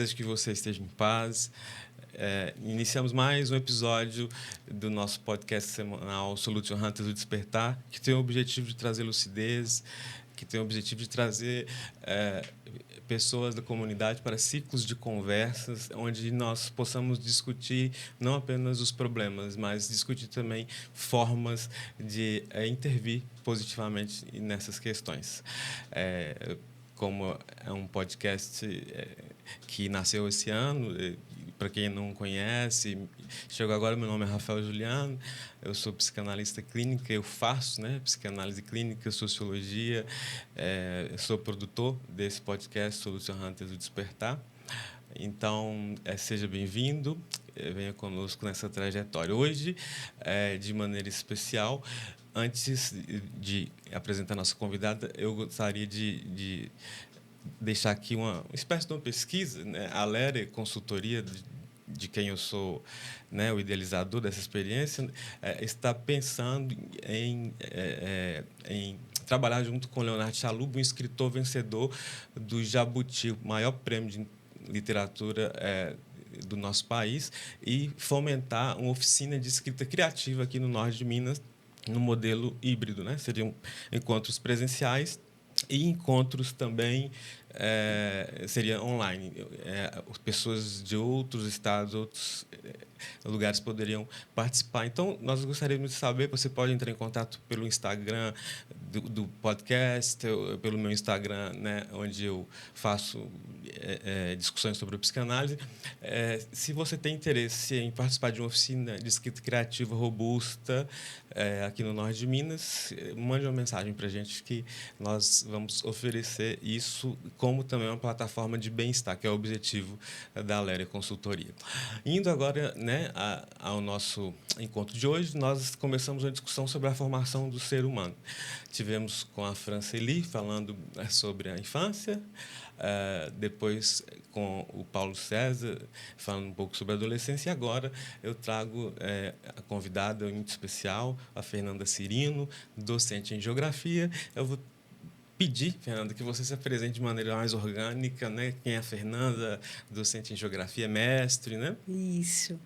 Desejo que você esteja em paz. Iniciamos mais um episódio do nosso podcast semanal Solution Hunters do Despertar, que tem o objetivo de trazer lucidez, que tem o objetivo de trazer pessoas da comunidade para ciclos de conversas, onde nós possamos discutir não apenas os problemas, mas discutir também formas de intervir positivamente nessas questões. Como é um podcast que nasceu esse ano, para quem não conhece, chegou agora, meu nome é Rafael Juliano, eu sou psicanalista clínica, eu faço psicanálise clínica, sociologia, sou produtor desse podcast Solution Hunters do Despertar. Então, seja bem-vindo, venha conosco nessa trajetória. Hoje, de maneira especial, antes de apresentar a nossa convidada, eu gostaria de deixar aqui uma espécie de uma pesquisa, né? A Lere Consultoria, de quem eu sou, né, o idealizador dessa experiência, está pensando em trabalhar junto com Leonardo Chalupa, um escritor vencedor do Jabuti, o maior prêmio de literatura do nosso país, e fomentar uma oficina de escrita criativa aqui no norte de Minas, no modelo híbrido, né? Seriam encontros presenciais e encontros também seria online. Pessoas de outros estados, outros lugares poderiam participar. Então, nós gostaríamos de saber, você pode entrar em contato pelo Instagram do podcast, pelo meu Instagram, né, onde eu faço discussões sobre psicanálise. Se você tem interesse em participar de uma oficina de escrita criativa robusta aqui no norte de Minas, mande uma mensagem para a gente que nós vamos oferecer isso como também uma plataforma de bem-estar, que é o objetivo da Lere Consultoria. Indo agora, né, ao nosso encontro de hoje, nós começamos uma discussão sobre a formação do ser humano. Tivemos com a Franceli falando sobre a infância, depois com o Paulo César falando um pouco sobre a adolescência, e agora eu trago a convidada muito especial, a Fernanda Cirino, docente em geografia. Eu vou pedir, Fernanda, que você se apresente de maneira mais orgânica, né? Quem é a Fernanda, docente em geografia, mestre, né? Isso.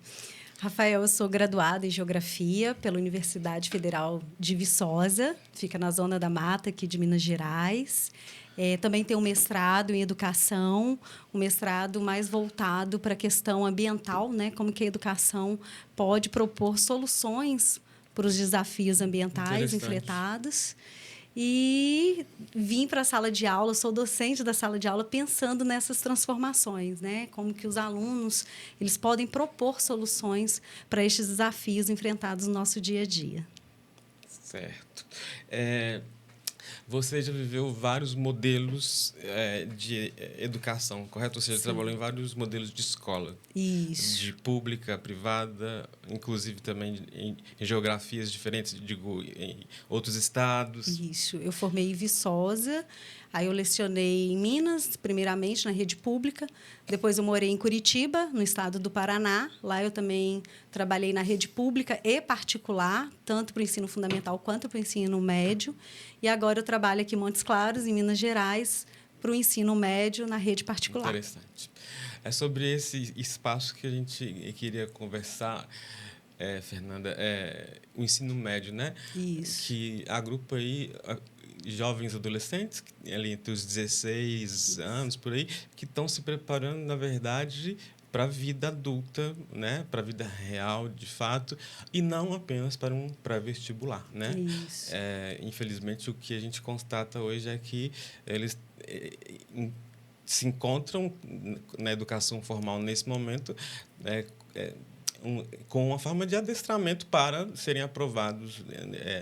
Rafael, eu sou graduada em Geografia pela Universidade Federal de Viçosa, fica na Zona da Mata, aqui de Minas Gerais. Também tenho um mestrado em Educação, um mestrado mais voltado para a questão ambiental, né? Como que a educação pode propor soluções para os desafios ambientais enfrentados. E vim para a sala de aula, sou docente da sala de aula, pensando nessas transformações, né? Como que os alunos eles podem propor soluções para estes desafios enfrentados no nosso dia a dia. Certo. Você já viveu vários modelos de educação, correto? Você já trabalhou em vários modelos de escola. Isso. De pública, privada, inclusive também em geografias diferentes, digo, em outros estados. Isso. Eu formei em Viçosa, aí eu lecionei em Minas, primeiramente na rede pública. Depois eu morei em Curitiba, no estado do Paraná. Lá eu também trabalhei na rede pública e particular, tanto para o ensino fundamental quanto para o ensino médio. E agora eu trabalho aqui em Montes Claros, em Minas Gerais, para o ensino médio na rede particular. Interessante. É sobre esse espaço que a gente queria conversar, Fernanda, o ensino médio, né? Isso. Que agrupa aí jovens adolescentes, ali entre os 16 anos, por aí, que estão se preparando, na verdade, para a vida adulta, né? Para a vida real, de fato, e não apenas para um pré-vestibular, né? Isso. Infelizmente, o que a gente constata hoje é que eles se encontram na educação formal nesse momento com uma forma de adestramento para serem aprovados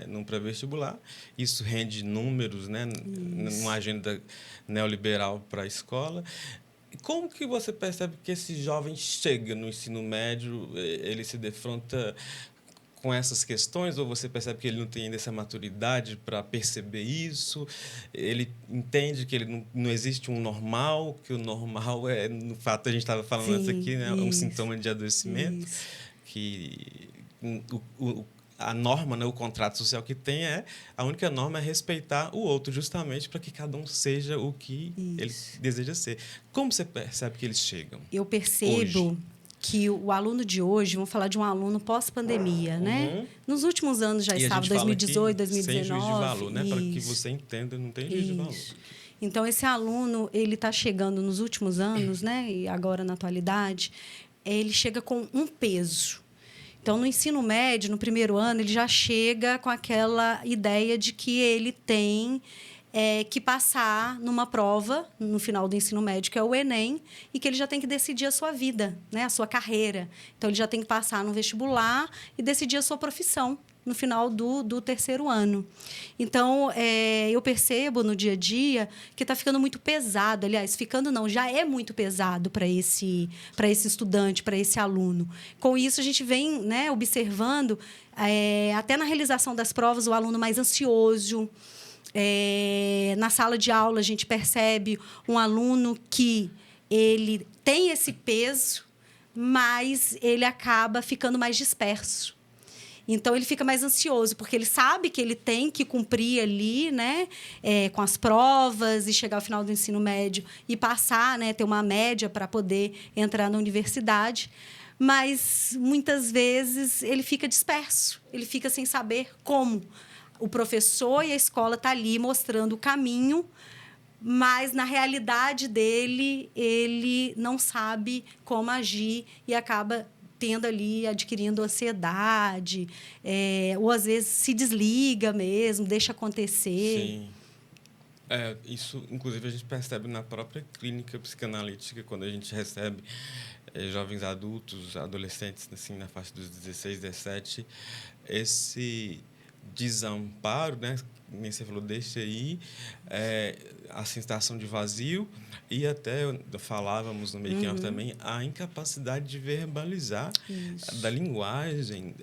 num pré-vestibular. Isso rende números, né, numa agenda neoliberal para a escola. Como que você percebe que esse jovem chega no ensino médio, ele se defronta com essas questões, ou você percebe que ele não tem ainda essa maturidade para perceber isso? Ele entende que ele não existe um normal, que o normal é, no fato, a gente estava falando antes aqui, né, um sintoma de adoecimento, que a norma, né, o contrato social que tem a única norma é respeitar o outro, justamente para que cada um seja o que ele deseja ser. Como você percebe que eles chegam? Eu percebo Hoje? que o aluno de hoje, vamos falar de um aluno pós-pandemia, né? Nos últimos anos já E a estava, gente fala aqui 2018, sem juízo de 2019. valor, né? Para que você entenda, não tem juízo de valor. Então, esse aluno, ele está chegando nos últimos anos, né? E agora na atualidade, ele chega com um peso. Então, no ensino médio, no primeiro ano, ele já chega com aquela ideia de que ele tem que passar numa prova no final do ensino médio, que é o Enem, e que ele já tem que decidir a sua vida, né, a sua carreira. Então, ele já tem que passar no vestibular e decidir a sua profissão no final do terceiro ano. Então, eu percebo no dia a dia que está ficando muito pesado. Aliás, ficando não, já é muito pesado para esse estudante, para esse aluno. Com isso, a gente vem, né, observando, até na realização das provas, o aluno mais ansioso. Na sala de aula, a gente percebe um aluno que ele tem esse peso, mas ele acaba ficando mais disperso. Então, ele fica mais ansioso, porque ele sabe que ele tem que cumprir ali, né, com as provas e chegar ao final do ensino médio e passar, né, ter uma média para poder entrar na universidade. Mas, muitas vezes, ele fica disperso, ele fica sem saber como. O professor e a escola estão ali mostrando o caminho, mas, na realidade dele, ele não sabe como agir e acaba tendo ali, adquirindo ansiedade, ou, às vezes, se desliga mesmo, deixa acontecer. Sim. Isso, inclusive, a gente percebe na própria clínica psicanalítica, quando a gente recebe jovens adultos, adolescentes, assim, na faixa dos 16, 17, esse desamparo, né? Nem você falou, deixa aí, a sensação de vazio e até falávamos no making-off também a incapacidade de verbalizar da linguagem.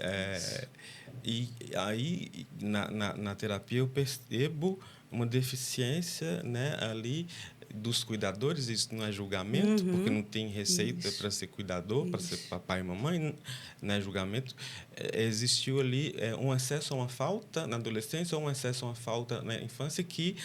E aí, na terapia, eu percebo uma deficiência, né, ali dos cuidadores. Isso não é julgamento, porque não tem receita para ser cuidador, para ser papai e mamãe, não é julgamento. Existiu ali um excesso a uma falta na adolescência ou um excesso a uma falta na infância que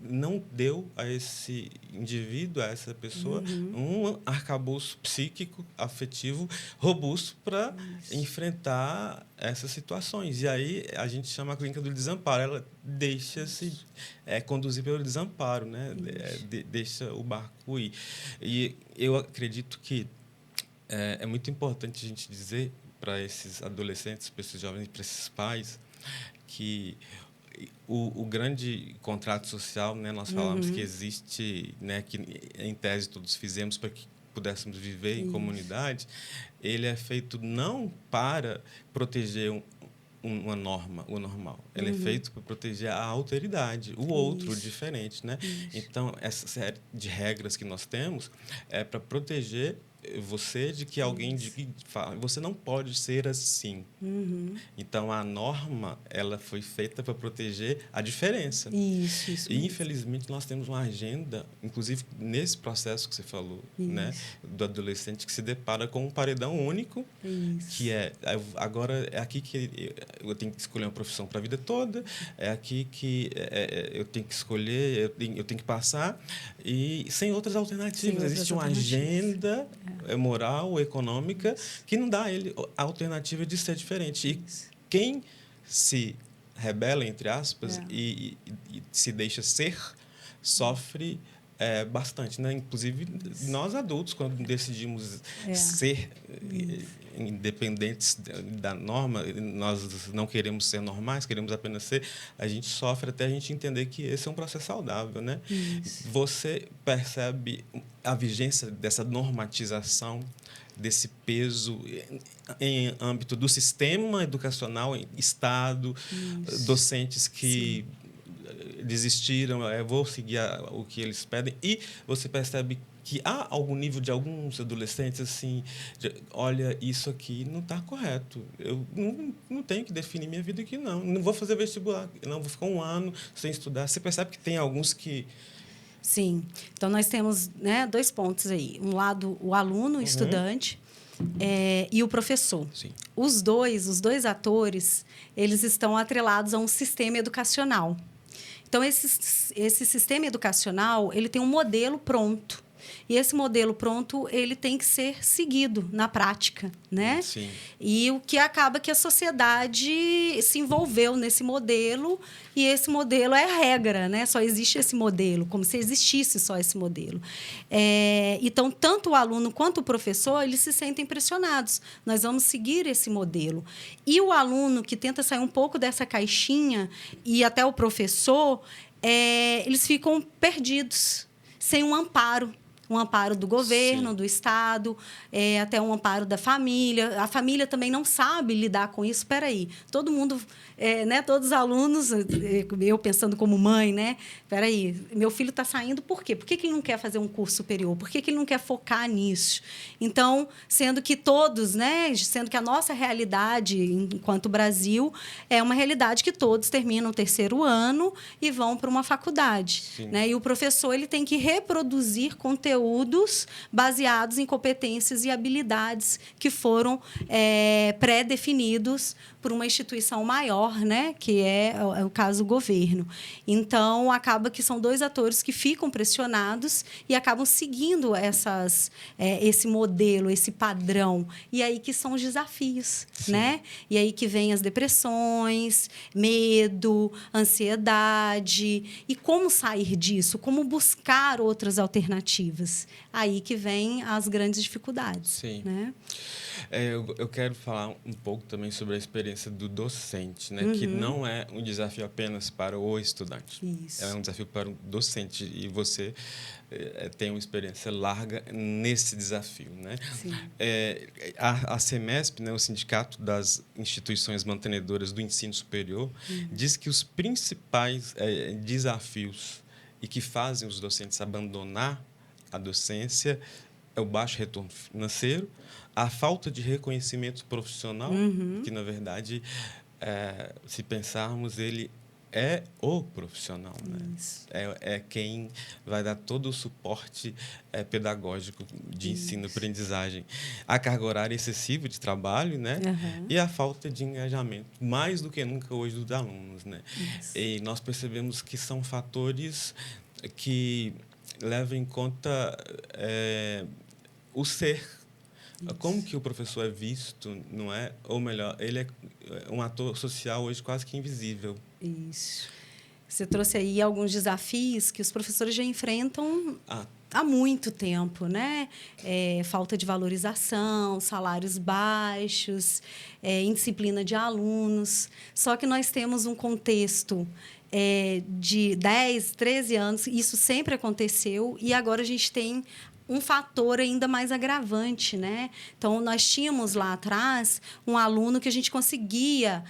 não deu a esse indivíduo, a essa pessoa, um arcabouço psíquico, afetivo, robusto para enfrentar essas situações. E aí a gente chama a clínica do desamparo. Ela deixa-se conduzir pelo desamparo, né? Deixa o barco ir. E eu acredito que é muito importante a gente dizer para esses adolescentes, para esses jovens, para esses pais, que o grande contrato social, né, nós falamos que existe, né, que em tese todos fizemos para que pudéssemos viver em comunidade, ele é feito não para proteger uma norma, o normal. Ele é feito para proteger a alteridade, o outro, o diferente, né? Então, essa série de regras que nós temos é para proteger você de que alguém fala, você não pode ser assim. Então, a norma, ela foi feita para proteger a diferença. Isso e, infelizmente, nós temos uma agenda, inclusive nesse processo que você falou, né, do adolescente que se depara com um paredão único, que agora é aqui que eu tenho que escolher uma profissão para a vida toda, é aqui que eu tenho que escolher, eu tenho que passar, e sem outras alternativas. Existe uma agenda moral, econômica, que não dá a ele a alternativa de ser diferente. E quem se rebela, entre aspas, e se deixa ser, sofre bastante, né? Inclusive, nós adultos, quando decidimos ser independentes da norma, nós não queremos ser normais, queremos apenas ser, a gente sofre até a gente entender que esse é um processo saudável, né? Você percebe a vigência dessa normatização, desse peso em âmbito do sistema educacional, Estado, docentes que desistiram, vou seguir o que eles pedem, e você percebe que há algum nível de alguns adolescentes assim, olha, isso aqui não está correto, eu não tenho que definir minha vida aqui, não vou fazer vestibular, não vou ficar um ano sem estudar. Você percebe que tem alguns que... Sim. Então, nós temos, né, dois pontos aí. Um lado, o aluno, o estudante, e o professor. Sim. Os dois atores, eles estão atrelados a um sistema educacional. Então, esse sistema educacional, ele tem um modelo pronto. E esse modelo pronto, ele tem que ser seguido na prática, né? Sim. E o que acaba que a sociedade se envolveu nesse modelo, e esse modelo é a regra, né? Só existe esse modelo, como se existisse só esse modelo. Então, tanto o aluno quanto o professor, eles se sentem pressionados. Nós vamos seguir esse modelo. E o aluno que tenta sair um pouco dessa caixinha, e até o professor, eles ficam perdidos, sem um amparo do governo, Sim. do Estado, até um amparo da família. A família também não sabe lidar com isso. Espera aí, todo mundo, né, todos os alunos, eu pensando como mãe, né? Espera aí, meu filho está saindo por quê? Por que ele não quer fazer um curso superior? Por que ele não quer focar nisso? Então, sendo que todos, né, sendo que a nossa realidade, enquanto Brasil, é uma realidade que todos terminam o terceiro ano e vão para uma faculdade. Né? E o professor ele tem que reproduzir conteúdos baseados em competências e habilidades que foram pré-definidos por uma instituição maior, né, que é o caso do governo. Então, acaba que são dois atores que ficam pressionados e acabam seguindo esse modelo, esse padrão. E aí que são os desafios, né? E aí que vem as depressões, medo, ansiedade. E como sair disso? Como buscar outras alternativas? Aí que vem as grandes dificuldades. Sim. Né? Eu quero falar um pouco também sobre a experiência do docente, né? Que não é um desafio apenas para o estudante. Isso. É um desafio para o docente. E você tem uma experiência larga nesse desafio, né? Sim. A CEMESP, né, o Sindicato das Instituições Mantenedoras do Ensino Superior, diz que os principais desafios e que fazem os docentes abandonar a docência é o baixo retorno financeiro, a falta de reconhecimento profissional, que, na verdade, se pensarmos, ele é o profissional, né? É quem vai dar todo o suporte pedagógico de ensino-aprendizagem. A carga horária excessiva de trabalho, né? E a falta de engajamento, mais do que nunca hoje, dos alunos, né? E nós percebemos que são fatores que levam em conta o ser. Como que o professor é visto, não é? Ou melhor, ele é um ator social hoje quase que invisível. Isso. Você trouxe aí alguns desafios que os professores já enfrentam há muito tempo, né? Falta de valorização, salários baixos, indisciplina de alunos. Só que nós temos um contexto de 10, 13 anos, isso sempre aconteceu, e agora a gente tem um fator ainda mais agravante, né? Então, nós tínhamos lá atrás um aluno que a gente conseguia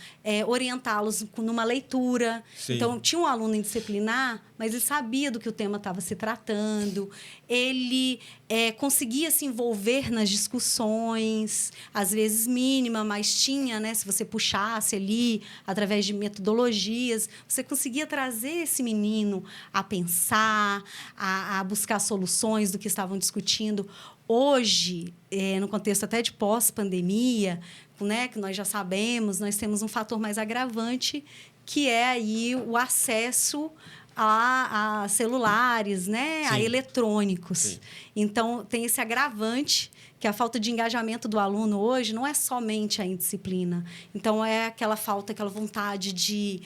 orientá-los numa leitura. Sim. Então, tinha um aluno indisciplinar, mas ele sabia do que o tema estava se tratando. Ele conseguia se envolver nas discussões, às vezes mínima, mas tinha, né? Se você puxasse ali, através de metodologias, você conseguia trazer esse menino a pensar, a buscar soluções do que estavam discutindo. Hoje, no contexto até de pós-pandemia, né, que nós já sabemos, nós temos um fator mais agravante, que é aí o acesso a celulares, né, a eletrônicos. Sim. Então, tem esse agravante, que a falta de engajamento do aluno hoje não é somente a indisciplina. Então, é aquela falta, aquela vontade de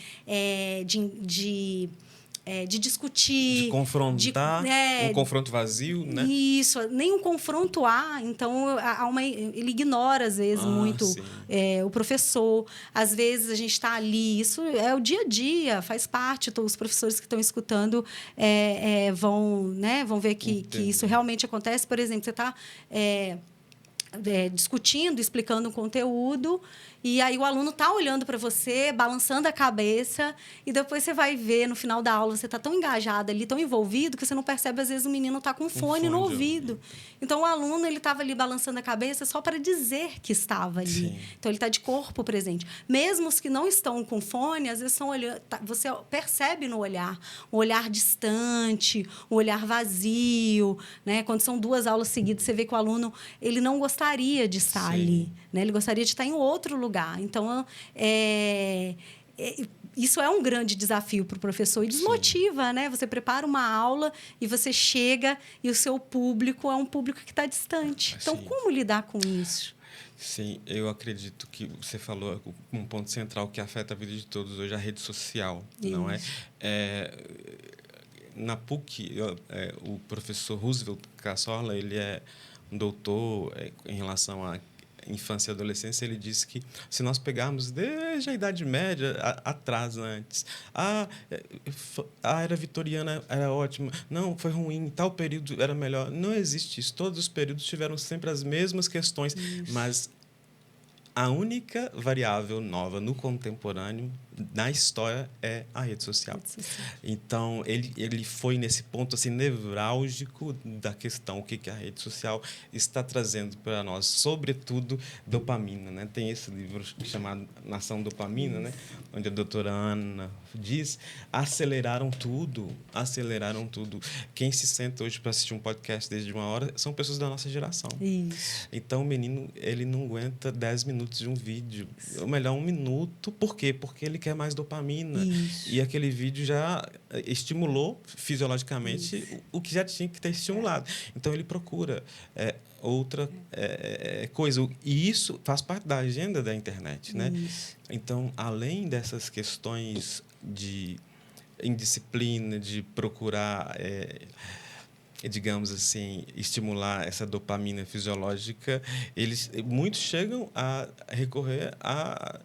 discutir. De confrontar, um confronto vazio, né? Isso, nem um confronto há. Então, ele ignora, às vezes, muito o professor. Às vezes, a gente está ali. Isso é o dia a dia, faz parte. Os professores que estão escutando vão ver que isso realmente acontece. Por exemplo, você está discutindo, explicando um conteúdo E aí o aluno está olhando para você, balançando a cabeça, e depois você vai ver, no final da aula, você está tão engajado ali, tão envolvido, que você não percebe, às vezes, o menino está com fone no ouvido. Então, o aluno ele estava ali balançando a cabeça só para dizer que estava ali. Sim. Então, ele está de corpo presente. Mesmo os que não estão com fone, às vezes estão olhando, você percebe no olhar, um olhar distante, um olhar vazio, né? Quando são 2 aulas seguidas, você vê que o aluno ele não gostaria de estar ali, né? Ele gostaria de estar em outro lugar. Então, isso é um grande desafio para o professor e desmotiva, né? Você prepara uma aula e você chega e o seu público é um público que está distante. Então, como lidar com isso? Sim, eu acredito que você falou um ponto central que afeta a vida de todos hoje, a rede social, não é? Na PUC, o professor Roosevelt Cassorla, ele é um doutor em relação à infância e adolescência. Ele disse que, se nós pegarmos desde a Idade Média atrás, antes, a era vitoriana era ótima, não, foi ruim, tal período era melhor. Não existe isso. Todos os períodos tiveram sempre as mesmas questões, mas a única variável nova no contemporâneo, na história, é a rede social. Então, ele foi nesse ponto assim, nevrálgico da questão, o que a rede social está trazendo para nós, sobretudo dopamina, né? Tem esse livro chamado Nação Dopamina, né? Onde a doutora Ana diz, aceleraram tudo. Quem se senta hoje para assistir um podcast desde 1 hora são pessoas da nossa geração. Isso. Então, o menino ele não aguenta 10 minutos de um vídeo. Ou melhor, 1 minuto. Por quê? Porque ele quer mais dopamina. Isso. E aquele vídeo já estimulou fisiologicamente o que já tinha que ter estimulado. Então, ele procura outra coisa. E isso faz parte da agenda da internet, né? Então, além dessas questões de indisciplina, de procurar... digamos assim, estimular essa dopamina fisiológica, muitos chegam a recorrer a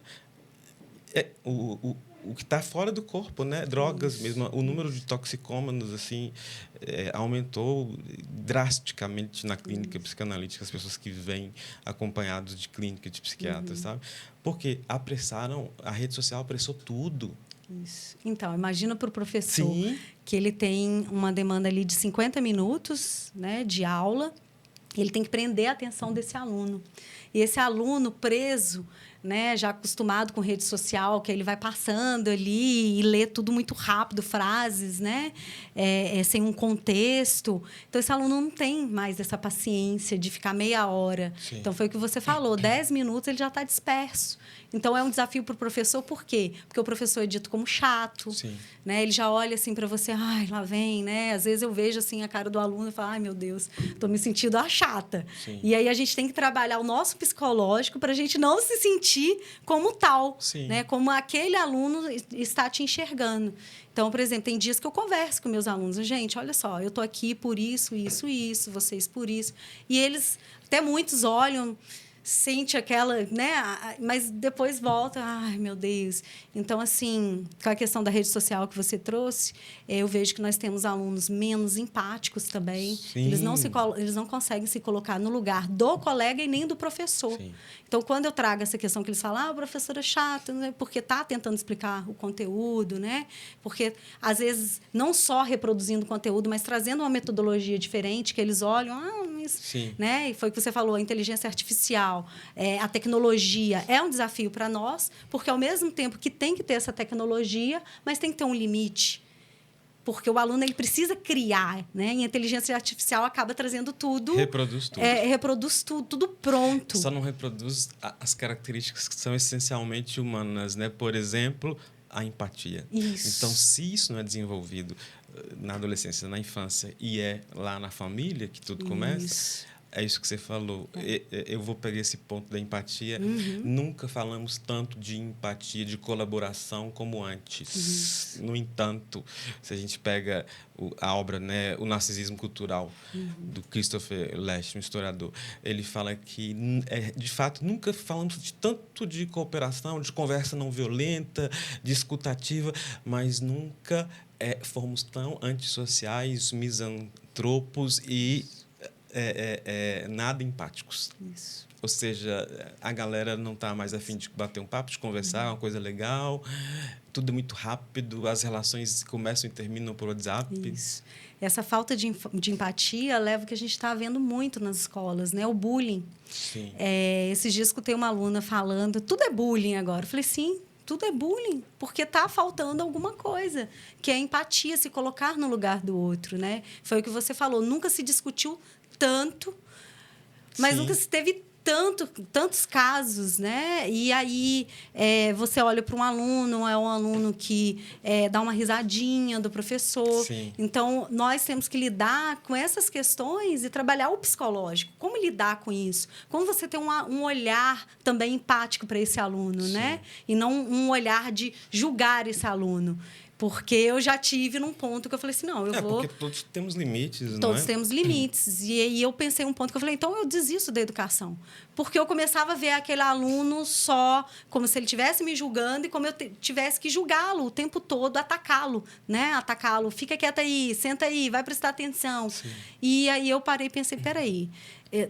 o que está fora do corpo, né? Drogas mesmo. O número de toxicômanos assim aumentou drasticamente na clínica psicanalítica, as pessoas que vêm acompanhados de clínica de psiquiatras, sabe? Porque a rede social apressou tudo. Isso. Então, imagina para o professor que ele tem uma demanda ali de 50 minutos, né, de aula, e ele tem que prender a atenção desse aluno. E esse aluno preso, né, já acostumado com rede social, que ele vai passando ali e lê tudo muito rápido, frases, né, sem um contexto. Então, esse aluno não tem mais essa paciência de ficar meia hora. Então, foi o que você falou, 10 minutos ele já está disperso. Então, é um desafio para o professor, por quê? Porque o professor é dito como chato, né? Ele já olha assim para você, ai, lá vem, né? Às vezes eu vejo assim a cara do aluno e falo, ai, meu Deus, estou me sentindo a chata. E aí a gente tem que trabalhar o nosso psicológico para a gente não se sentir como tal, né? Como aquele aluno está te enxergando. Então, por exemplo, tem dias que eu converso com meus alunos, gente, olha só, eu estou aqui por isso, vocês por isso. E eles, até muitos olham, sente aquela, né? Mas depois volta, ai, meu Deus. Então, assim, com a questão da rede social que você trouxe, eu vejo que nós temos alunos menos empáticos também. Eles não conseguem se colocar no lugar do colega e nem do professor. Então, quando eu trago essa questão que eles falam, o professor é chato, né? Porque está tentando explicar o conteúdo, né? Porque, às vezes, não só reproduzindo o conteúdo, mas trazendo uma metodologia diferente, que eles olham, né? E foi o que você falou, a inteligência artificial, a tecnologia é um desafio para nós, porque, ao mesmo tempo que tem que ter essa tecnologia, mas tem que ter um limite. Porque o aluno ele precisa criar, né? E a inteligência artificial acaba trazendo tudo. Reproduz tudo. Reproduz tudo pronto. Só não reproduz as características que são essencialmente humanas, né? Por exemplo, a empatia. Isso. Então, se isso não é desenvolvido na adolescência, na infância, e é lá na família que tudo começa... É isso que você falou. Eu vou pegar esse ponto da empatia. Nunca falamos tanto de empatia, de colaboração como antes. No entanto, se a gente pega a obra, né, O Narcisismo Cultural, do Christopher Lasch, um historiador, ele fala que, de fato, nunca falamos tanto de cooperação, de conversa não violenta, de escutativa, mas nunca fomos tão antissociais, misantropos e... nada empáticos. Isso. Ou seja, a galera não está mais a fim de bater um papo, de conversar, uma coisa legal. Tudo é muito rápido, as relações começam e terminam por WhatsApp. Isso. Essa falta de empatia leva ao que a gente está vendo muito nas escolas, né? O bullying. Sim. Esses dias escutei uma aluna falando, tudo é bullying agora. Eu falei, sim, tudo é bullying, porque está faltando alguma coisa, que é a empatia, se colocar no lugar do outro, né? Foi o que você falou, nunca se discutiu tanto, mas Sim. nunca se teve tantos casos, né? E aí você olha para um aluno, é um aluno que dá uma risadinha do professor. Sim. Então, nós temos que lidar com essas questões e trabalhar o psicológico. Como lidar com isso? Como você ter um olhar também empático para esse aluno, Sim. né? E não um olhar de julgar esse aluno. Porque eu já tive num ponto que eu falei assim, não, eu vou... Porque todos temos limites, não é? Todos temos limites. E aí eu pensei um ponto que eu falei, então eu desisto da educação. Porque eu começava a ver aquele aluno só como se ele estivesse me julgando e como eu tivesse que julgá-lo o tempo todo, atacá-lo, né? Atacá-lo, fica quieta aí, senta aí, vai prestar atenção. Sim. E aí eu parei e pensei, peraí,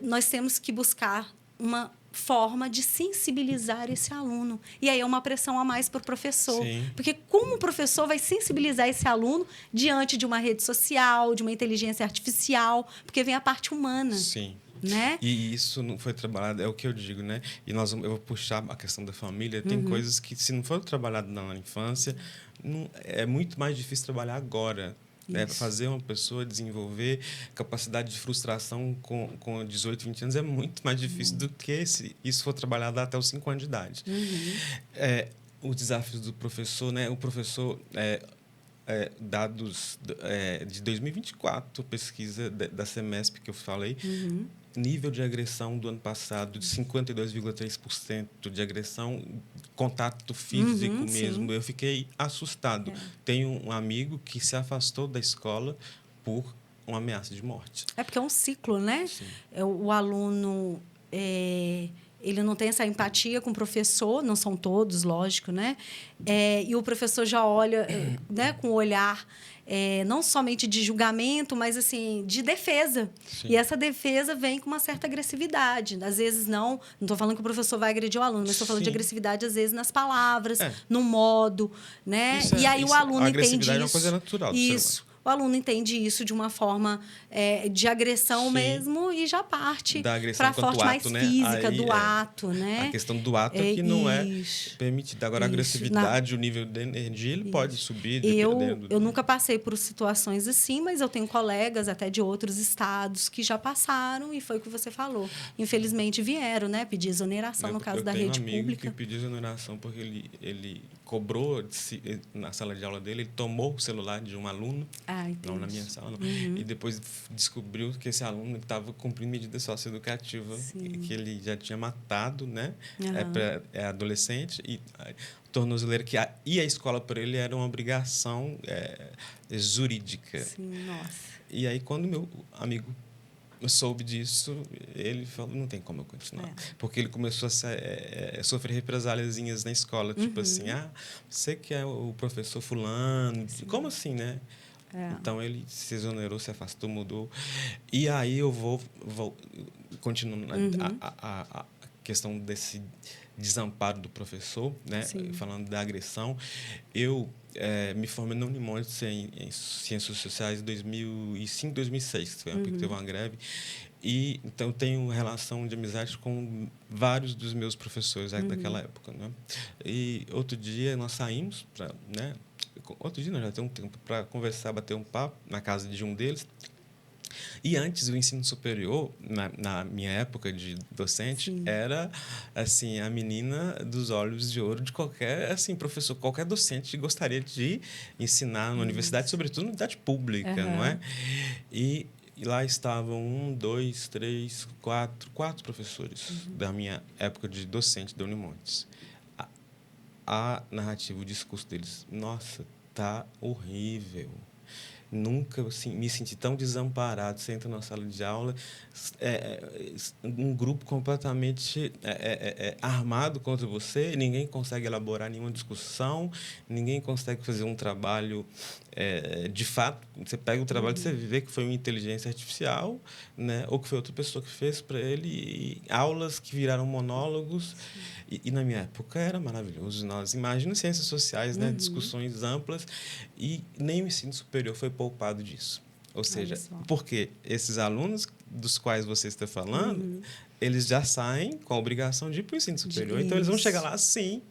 nós temos que buscar uma forma de sensibilizar esse aluno. E aí é uma pressão a mais para o professor. Sim. Porque como o professor vai sensibilizar esse aluno diante de uma rede social, de uma inteligência artificial? Porque vem a parte humana. Sim. Né? E isso não foi trabalhado, é o que eu digo, né? E eu vou puxar a questão da família. Tem coisas que, se não for trabalhado na infância, é muito mais difícil trabalhar agora. Fazer uma pessoa desenvolver capacidade de frustração com 18, 20 anos é muito mais difícil do que se isso for trabalhado até os 5 anos de idade. Os desafios do professor, né? O professor... dados de 2024, pesquisa da Semesp que eu falei, nível de agressão do ano passado de 52,3% de agressão, contato físico mesmo. Sim. Eu fiquei assustado. Tenho um amigo que se afastou da escola por uma ameaça de morte. É porque é um ciclo, né? O aluno... ele não tem essa empatia com o professor, não são todos, lógico, né? E o professor já olha né, com o olhar não somente de julgamento, mas assim de defesa. Sim. E essa defesa vem com uma certa agressividade. Às vezes não estou falando que o professor vai agredir o aluno, mas estou falando de agressividade às vezes nas palavras, no modo, né? E aí o aluno entende isso. A agressividade é uma coisa natural do ser humano. O aluno entende isso de uma forma de agressão mesmo e já parte para a forte mais física do ato, né? A questão do ato que não é permitida. Agora, a agressividade, o nível de energia, ele pode subir. Eu nunca passei por situações assim, mas eu tenho colegas até de outros estados que já passaram e foi o que você falou. Infelizmente, vieram, né? Pedir exoneração no caso da rede pública. Eu tenho um amigo que pediu exoneração porque ele cobrou na sala de aula dele, ele tomou o celular de um aluno. Não na minha sala, não. E depois descobriu que esse aluno estava cumprindo medida socioeducativa, que ele já tinha matado, né? É adolescente, e tornozeleira, ir à escola para ele era uma obrigação jurídica. Sim, nossa. E aí, quando meu amigo soube disso, ele falou, não tem como eu continuar. Porque ele começou a sofrer represáliazinhas na escola, tipo assim, você que é o professor fulano, como assim, né? Então, ele se exonerou, se afastou, mudou. E aí eu vou continuando a questão desse desamparo do professor, né? Falando da agressão. Eu me formei na Unimontes em Ciências Sociais em 2005, 2006, que foi a época que teve uma greve. E, então, tenho relação de amizade com vários dos meus professores daquela época, né? E outro dia nós saímos para... né? Outro dia, nós já temos um tempo para conversar, bater um papo na casa de um deles. E antes, o ensino superior, na minha época de docente, era assim, a menina dos olhos de ouro de qualquer professor, qualquer docente gostaria de ensinar na universidade, sobretudo na universidade pública, não é? E lá estavam 4 professores da minha época de docente da Unimontes. A narrativa, o discurso deles, nossa, tá horrível. nunca assim, me senti tão desamparado. Você entra na sala de aula, um grupo completamente armado contra você, ninguém consegue elaborar nenhuma discussão, ninguém consegue fazer um trabalho de fato. Você pega o trabalho e você vê que foi uma inteligência artificial, né? Ou que foi outra pessoa que fez para ele, e aulas que viraram monólogos. E na minha época era maravilhoso. Nós imaginamos ciências sociais, né? Discussões amplas, e nem o ensino superior foi poupado disso. Ou seja, porque esses alunos dos quais você está falando, eles já saem com a obrigação de ir para o ensino superior. Então, eles vão chegar lá, sim,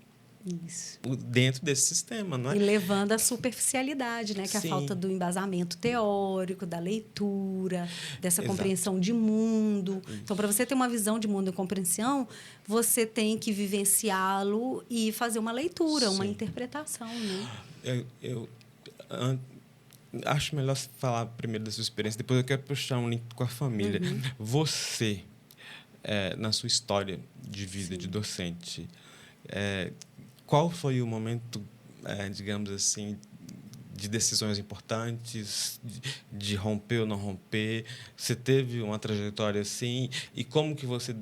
dentro desse sistema, não é? E levando a superficialidade, né? Que é a Sim. falta do embasamento teórico, da leitura, dessa compreensão de mundo. Então, para você ter uma visão de mundo e compreensão, você tem que vivenciá-lo e fazer uma leitura, uma interpretação, né? Eu acho melhor falar primeiro da sua experiência, depois eu quero puxar um link com a família. Você, na sua história de vida de docente, qual foi o momento, digamos assim, de decisões importantes, de romper ou não romper? Você teve uma trajetória assim? E como que você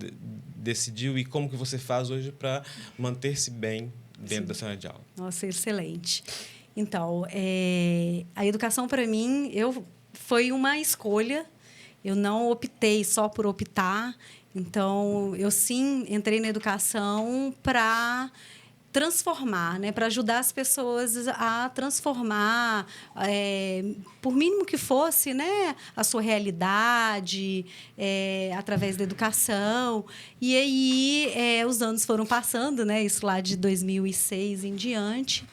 decidiu e como que você faz hoje para manter-se bem dentro da sala de aula? Nossa, excelente. Então, a educação, para mim, foi uma escolha. Eu não optei só por optar. Então, eu, sim, entrei na educação para transformar, né? Para ajudar as pessoas a transformar, por mínimo que fosse, né? A sua realidade, através da educação. E aí, os anos foram passando, né? Isso lá de 2006 em diante.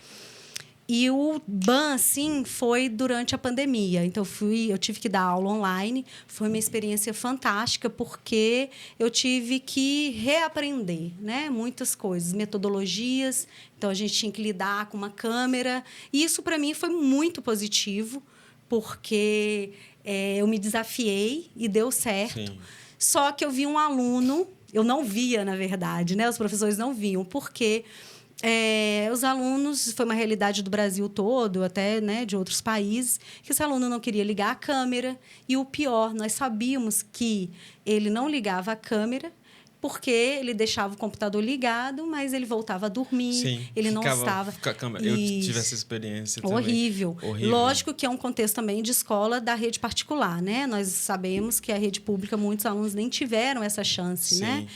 E o BAN, assim, foi durante a pandemia. Então, eu tive que dar aula online. Foi uma experiência fantástica, porque eu tive que reaprender, né? Muitas coisas, metodologias. Então, a gente tinha que lidar com uma câmera. E isso, para mim, foi muito positivo, porque eu me desafiei e deu certo. Sim. Só que eu vi um aluno... Eu não via, na verdade, né? Os professores não viam, porque... os alunos, foi uma realidade do Brasil todo, até, né, de outros países, que esse aluno não queria ligar a câmera. E o pior, nós sabíamos que ele não ligava a câmera porque ele deixava o computador ligado, mas ele voltava a dormir. Sim, ele não estava... Eu tive essa experiência também. Horrível. Lógico que é um contexto também de escola da rede particular, né? Nós sabemos que a rede pública, muitos alunos nem tiveram essa chance, Sim. né?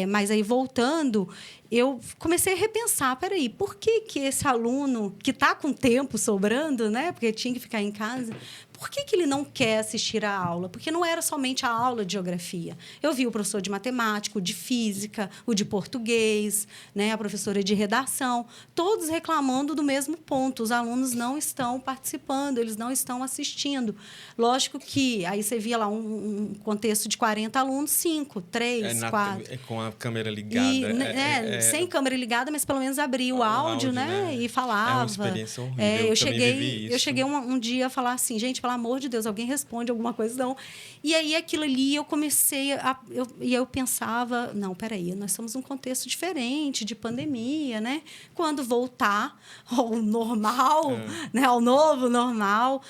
Mas aí, voltando, eu comecei a repensar, peraí, por que esse aluno que está com tempo sobrando, né? Porque tinha que ficar em casa, por que ele não quer assistir a aula? Porque não era somente a aula de geografia. Eu vi o professor de matemática, o de física, o de português, né? A professora de redação, todos reclamando do mesmo ponto. Os alunos não estão participando, eles não estão assistindo. Lógico que aí você via lá um contexto de 40 alunos, 5, 3, 4. Com a câmera ligada. Sem câmera ligada, mas pelo menos abria o áudio, né? E falava. É uma experiência horrível. Eu cheguei um dia a falar assim, gente, pelo amor de Deus, alguém responde alguma coisa, não. E aí, aquilo ali, eu comecei eu pensava, não, peraí, nós estamos num contexto diferente, de pandemia, né? Quando voltar ao normal, né? Ao novo normal,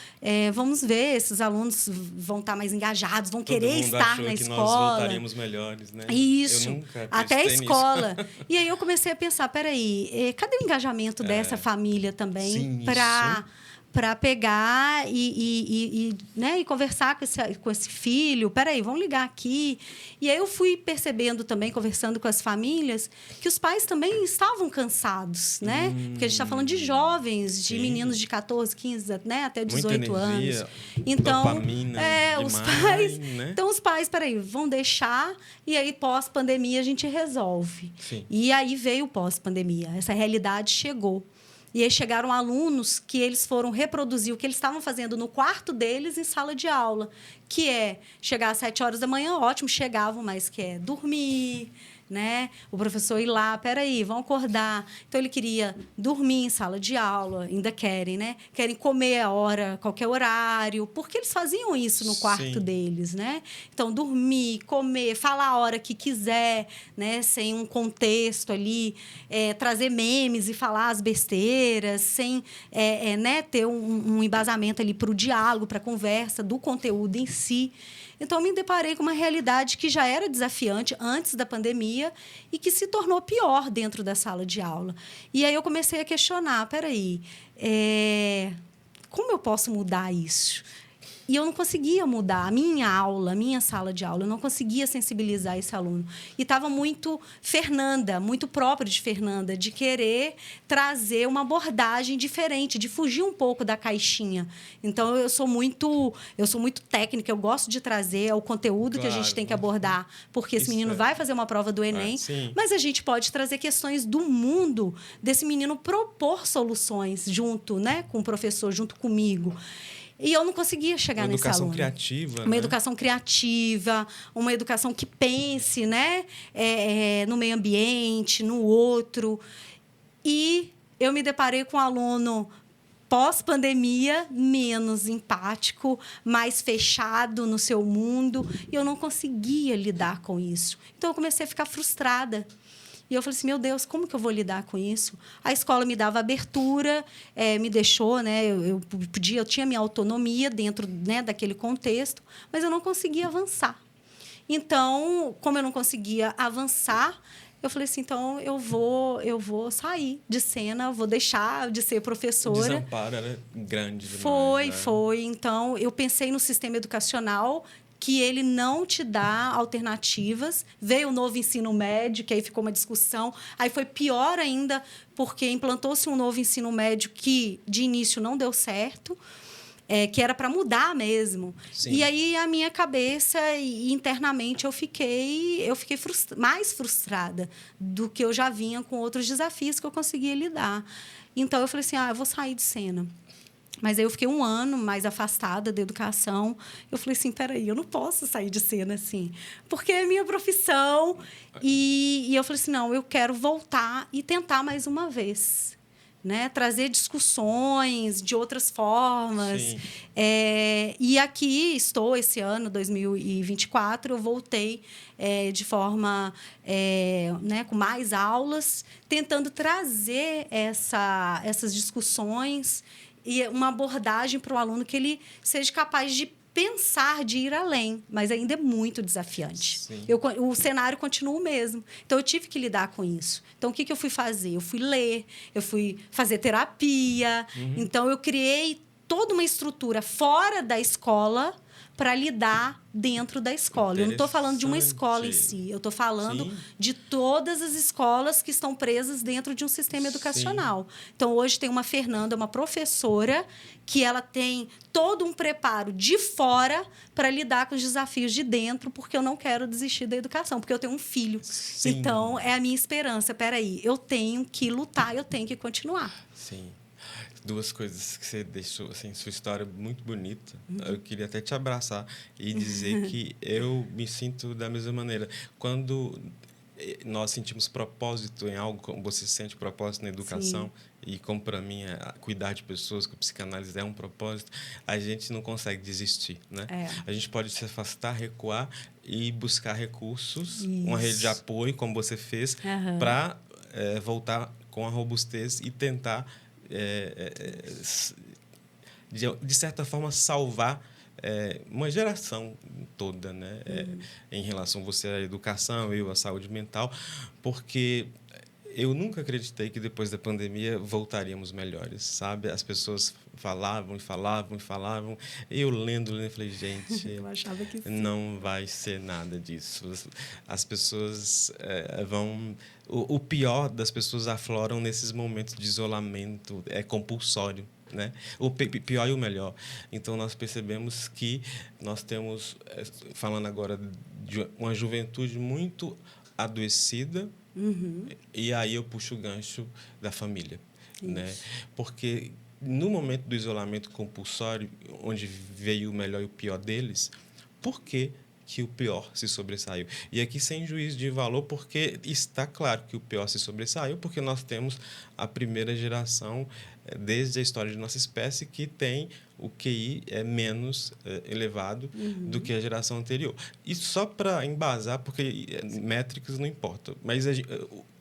vamos ver, esses alunos vão estar mais engajados, vão querer estar na escola. Nós voltaríamos melhores, né? Isso, eu nunca até a escola. Nisso. E aí eu comecei a pensar, peraí, cadê o engajamento dessa família também para pegar né, e conversar com esse filho? Peraí, vamos ligar aqui. E aí eu fui percebendo também, conversando com as famílias, que os pais também estavam cansados, né? Porque a gente está falando de jovens, de meninos de 14, 15, né, até 18 anos. Então, dopamina os demais, pais... né? Então, os pais, peraí, vão deixar e aí, pós-pandemia, a gente resolve. Sim. E aí veio o pós-pandemia. Essa realidade chegou. E aí chegaram alunos que eles foram reproduzir o que eles estavam fazendo no quarto deles em sala de aula, que é chegar às 7 horas da manhã, ótimo, chegavam, mas que é dormir, né? O professor ir lá, peraí, vão acordar. Então, ele queria dormir em sala de aula, ainda querem, né? Querem comer a hora, qualquer horário, porque eles faziam isso no quarto Sim. deles, né? Então, dormir, comer, falar a hora que quiser, né? Sem um contexto ali, trazer memes e falar as besteiras, sem né? Ter um embasamento ali para o diálogo, para a conversa, do conteúdo em si. Então, eu me deparei com uma realidade que já era desafiante antes da pandemia e que se tornou pior dentro da sala de aula. E aí eu comecei a questionar, peraí, como eu posso mudar isso? E eu não conseguia mudar a minha aula, a minha sala de aula. Eu não conseguia sensibilizar esse aluno. E estava muito Fernanda, muito próprio de Fernanda, de querer trazer uma abordagem diferente, de fugir um pouco da caixinha. Então, eu sou muito técnica, eu gosto de trazer o conteúdo que a gente tem que abordar, porque esse menino vai fazer uma prova do Enem, mas a gente pode trazer questões do mundo desse menino propor soluções junto, né, com o professor, junto comigo. E eu não conseguia chegar nesse aluno. Uma educação criativa, uma educação criativa, uma educação que pense, né, no meio ambiente, no outro. E eu me deparei com um aluno pós-pandemia menos empático, mais fechado no seu mundo, e eu não conseguia lidar com isso. Então, eu comecei a ficar frustrada. E eu falei assim, meu Deus, como que eu vou lidar com isso? A escola me dava abertura, me deixou, né? Eu tinha minha autonomia dentro, né, daquele contexto, mas eu não conseguia avançar. Então, como eu não conseguia avançar, eu falei assim, então eu vou sair de cena, vou deixar de ser professora. O desamparo era grande demais. Foi. Então, eu pensei no sistema educacional, que ele não te dá alternativas. Veio o novo ensino médio, que aí ficou uma discussão. Aí foi pior ainda, porque implantou-se um novo ensino médio que, de início, não deu certo, que era para mudar mesmo. Sim. E aí, a minha cabeça, e internamente, eu fiquei mais frustrada do que eu já vinha com outros desafios que eu conseguia lidar. Então, eu falei assim, eu vou sair de cena. Mas aí eu fiquei 1 ano mais afastada da educação. Eu falei assim, peraí, eu não posso sair de cena assim, porque é minha profissão. E eu falei assim, não, eu quero voltar e tentar mais uma vez, né? Trazer discussões de outras formas. E aqui estou, esse ano, 2024, eu voltei de forma, né, com mais aulas, tentando trazer essas discussões e uma abordagem para o aluno que ele seja capaz de pensar, de ir além, mas ainda é muito desafiante. O cenário continua o mesmo. Então, eu tive que lidar com isso. Então, o que eu fui fazer? Eu fui ler, eu fui fazer terapia. Então, eu criei toda uma estrutura fora da escola para lidar dentro da escola. Eu não estou falando de uma escola em si, eu estou falando de todas as escolas que estão presas dentro de um sistema educacional. Então, hoje tem uma Fernanda, uma professora, que ela tem todo um preparo de fora para lidar com os desafios de dentro, porque eu não quero desistir da educação, porque eu tenho um filho. Então, é a minha esperança. Peraí, eu tenho que lutar, eu tenho que continuar. Sim. 2 coisas que você deixou, assim, sua história muito bonita. Eu queria até te abraçar e dizer que eu me sinto da mesma maneira. Quando nós sentimos propósito em algo, como você sente propósito na educação, e como para mim cuidar de pessoas, que a psicanálise é um propósito, a gente não consegue desistir, né? A gente pode se afastar, recuar e buscar recursos, uma rede de apoio, como você fez, para voltar com a robustez e tentar de certa forma salvar uma geração toda, né? Em relação a você à educação, eu à saúde mental, porque eu nunca acreditei que depois da pandemia voltaríamos melhores, sabe? As pessoas falavam, eu lendo, eu falei, gente, eu achava que sim. Não vai ser nada disso. As pessoas vão... O pior das pessoas afloram nesses momentos de isolamento compulsório, né? O pior e o melhor. Então, nós percebemos que nós temos, falando agora de uma juventude muito adoecida, e aí eu puxo o gancho da família, né? Porque no momento do isolamento compulsório, onde veio o melhor e o pior deles, por que que o pior se sobressaiu. E aqui sem juízo de valor, porque está claro que o pior se sobressaiu, porque nós temos a primeira geração, desde a história de nossa espécie, que tem o QI menos elevado do que a geração anterior. E só para embasar, porque métricas não importam, mas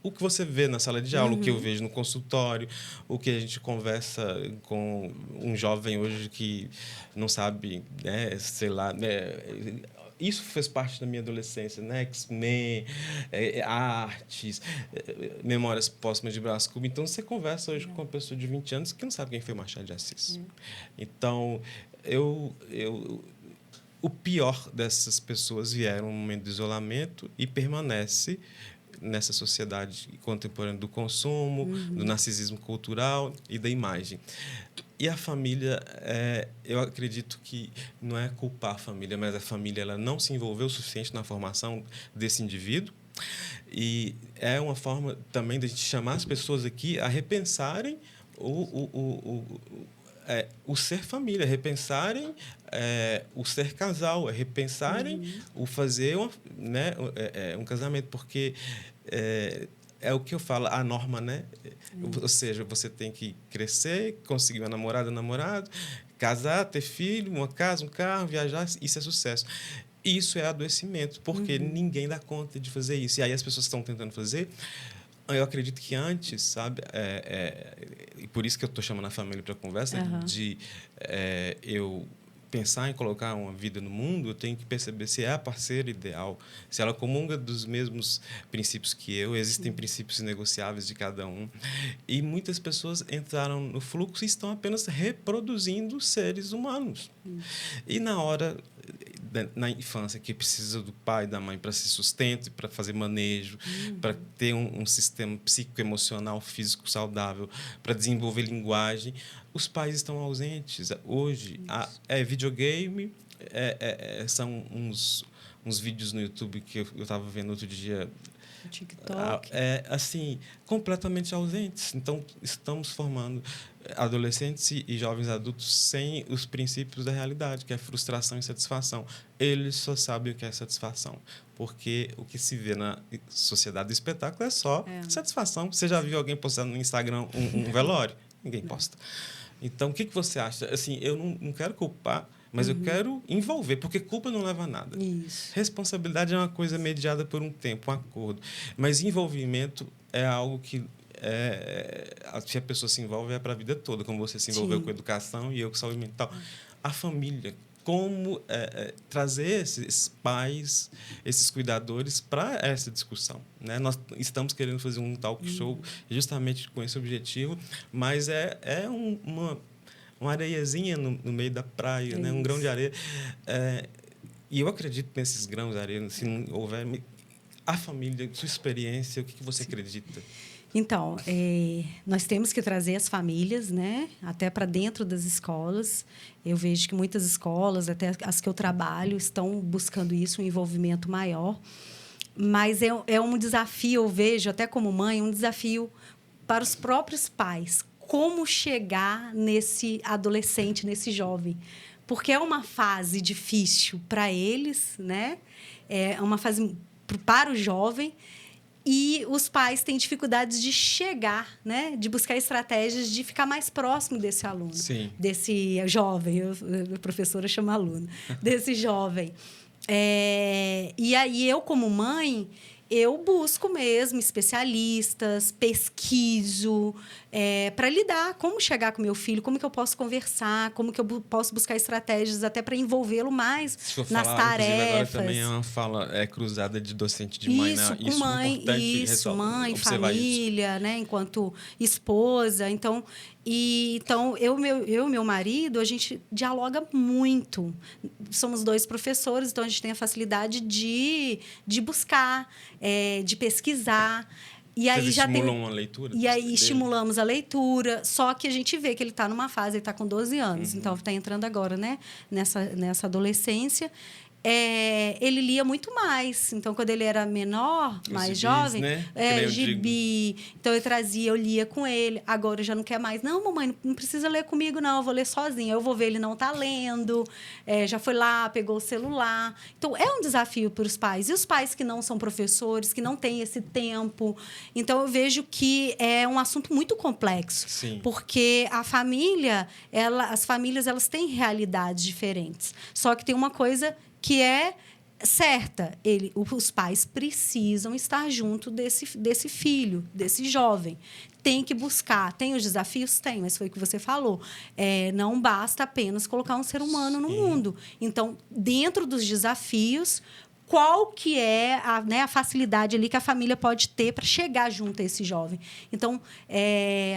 o que você vê na sala de aula, o que eu vejo no consultório, o que a gente conversa com um jovem hoje que não sabe, né, sei lá, né, isso fez parte da minha adolescência, né? X-Men, artes, memórias póstumas de Brás Cubas. Então, você conversa hoje com uma pessoa de 20 anos que não sabe quem foi Machado de Assis. Então, o pior dessas pessoas vieram um momento de isolamento e permanece nessa sociedade contemporânea do consumo, do narcisismo cultural e da imagem. E a família, eu acredito que não é culpar a família, mas a família ela não se envolveu o suficiente na formação desse indivíduo. E é uma forma também de a gente chamar as pessoas aqui a repensarem o ser família, repensarem o ser casal, repensarem o fazer um casamento, porque é o que eu falo, a norma, né? Ou seja, você tem que crescer, conseguir uma namorada, namorado, casar, ter filho, uma casa, um carro, viajar, isso é sucesso. Isso é adoecimento, porque ninguém dá conta de fazer isso. E aí as pessoas estão tentando fazer. Eu acredito que antes, sabe, e por isso que eu estou chamando a família para conversa, de eu pensar em colocar uma vida no mundo, eu tenho que perceber se é a parceira ideal, se ela comunga dos mesmos princípios que eu, existem princípios negociáveis de cada um. E muitas pessoas entraram no fluxo e estão apenas reproduzindo seres humanos. E na hora, na infância, que precisa do pai e da mãe para se sustento, para fazer manejo, para ter um sistema psicoemocional, físico saudável, para desenvolver linguagem, os pais estão ausentes. Hoje, videogame, são uns vídeos no YouTube que eu estava vendo outro dia, TikTok. assim, completamente ausentes. Então, estamos formando adolescentes e jovens adultos sem os princípios da realidade, que é frustração e insatisfação. Eles só sabem o que é satisfação, porque o que se vê na sociedade do espetáculo é só satisfação. Você já viu alguém postando no Instagram um velório? Ninguém posta. Então, o que você acha? Assim, eu não quero culpar, mas eu quero envolver, porque culpa não leva a nada. Isso. Responsabilidade é uma coisa mediada por um tempo, um acordo. Mas envolvimento é algo que, se a pessoa se envolve, é para a vida toda, como você se envolveu com educação e eu com saúde mental. A família, como trazer esses pais, esses cuidadores para essa discussão, né? Nós estamos querendo fazer um talk show justamente com esse objetivo, mas uma areiazinha no meio da praia, né? Um grão de areia. E eu acredito nesses grãos de areia, se não houver... A família, sua experiência, o que você acredita? Então, nós temos que trazer as famílias, né, até para dentro das escolas. Eu vejo que muitas escolas, até as que eu trabalho, estão buscando isso, um envolvimento maior. Mas é um desafio, eu vejo, até como mãe, um desafio para os próprios pais. Como chegar nesse adolescente, nesse jovem? Porque é uma fase difícil para eles, né? É uma fase para o jovem. E os pais têm dificuldades de chegar, né? De buscar estratégias de ficar mais próximo desse aluno. Sim. Desse jovem, a professora chama aluno, desse jovem. E aí, eu, como mãe, eu busco mesmo especialistas, pesquiso, para lidar, como chegar com meu filho, como que eu posso conversar, como que eu posso buscar estratégias até para envolvê-lo mais nas tarefas. Agora também é uma fala cruzada de docente de mãe, isso, né? Com mãe, mãe, família, né? Enquanto esposa. Então, eu e meu marido, a gente dialoga muito. Somos 2 professores, então a gente tem a facilidade de buscar, de pesquisar. E aí já estimulam a leitura? E aí estimulamos a leitura, só que a gente vê que ele está numa fase, ele está com 12 anos, então está entrando agora, né, nessa adolescência. ele lia muito mais. Então, quando ele era menor, mais gibis, jovem, né? Que nem eu gibi. Então, eu lia com ele. Agora, já não quer mais. Não, mamãe, não precisa ler comigo, não. Eu vou ler sozinha. Eu vou ver, ele não está lendo. Já foi lá, pegou o celular. Então, é um desafio para os pais. E os pais que não são professores, que não têm esse tempo. Então, eu vejo que é um assunto muito complexo. Sim. Porque a família, as famílias, elas têm realidades diferentes. Só que tem uma coisa que é certa. Os pais precisam estar junto desse filho, desse jovem. Tem que buscar. Tem os desafios? Tem, mas foi o que você falou. Não basta apenas colocar um ser humano no mundo. Então, dentro dos desafios, qual que é a facilidade ali que a família pode ter para chegar junto a esse jovem. Então,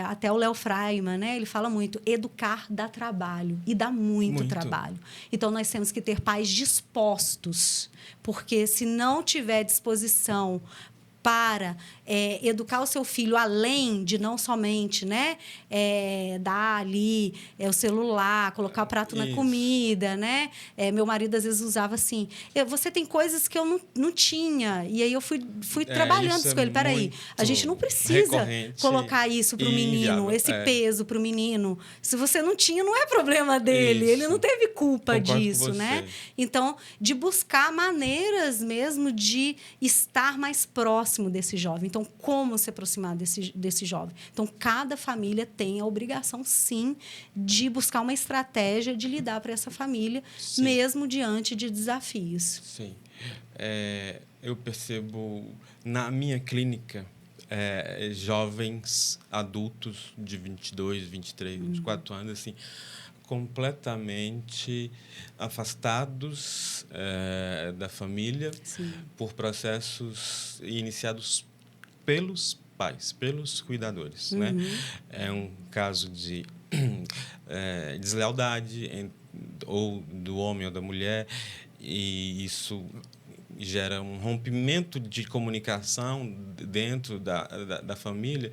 até o Léo Freiman, né, ele fala muito, educar dá trabalho, e dá muito trabalho. Então, nós temos que ter pais dispostos, porque se não tiver disposição para educar o seu filho além de não somente, né, dar ali o celular, colocar o prato na comida, né? Meu marido às vezes usava assim: você tem coisas que eu não tinha, e aí eu fui trabalhando isso com ele. Peraí, a gente não precisa colocar isso para o menino, esse peso para o menino. Se você não tinha, não é problema dele. Isso. Ele não teve culpa disso, né? Então, de buscar maneiras mesmo de estar mais próximo desse jovem. Então, como se aproximar desse jovem? Então, cada família tem a obrigação, sim, de buscar uma estratégia de lidar para essa família, sim, mesmo diante de desafios. Sim. Eu percebo, na minha clínica, jovens adultos de 22, 23, 24 anos, assim, completamente afastados da família, sim, por processos iniciados pelos pais, pelos cuidadores, né? É um caso de deslealdade ou do homem ou da mulher, e isso gera um rompimento de comunicação dentro da família,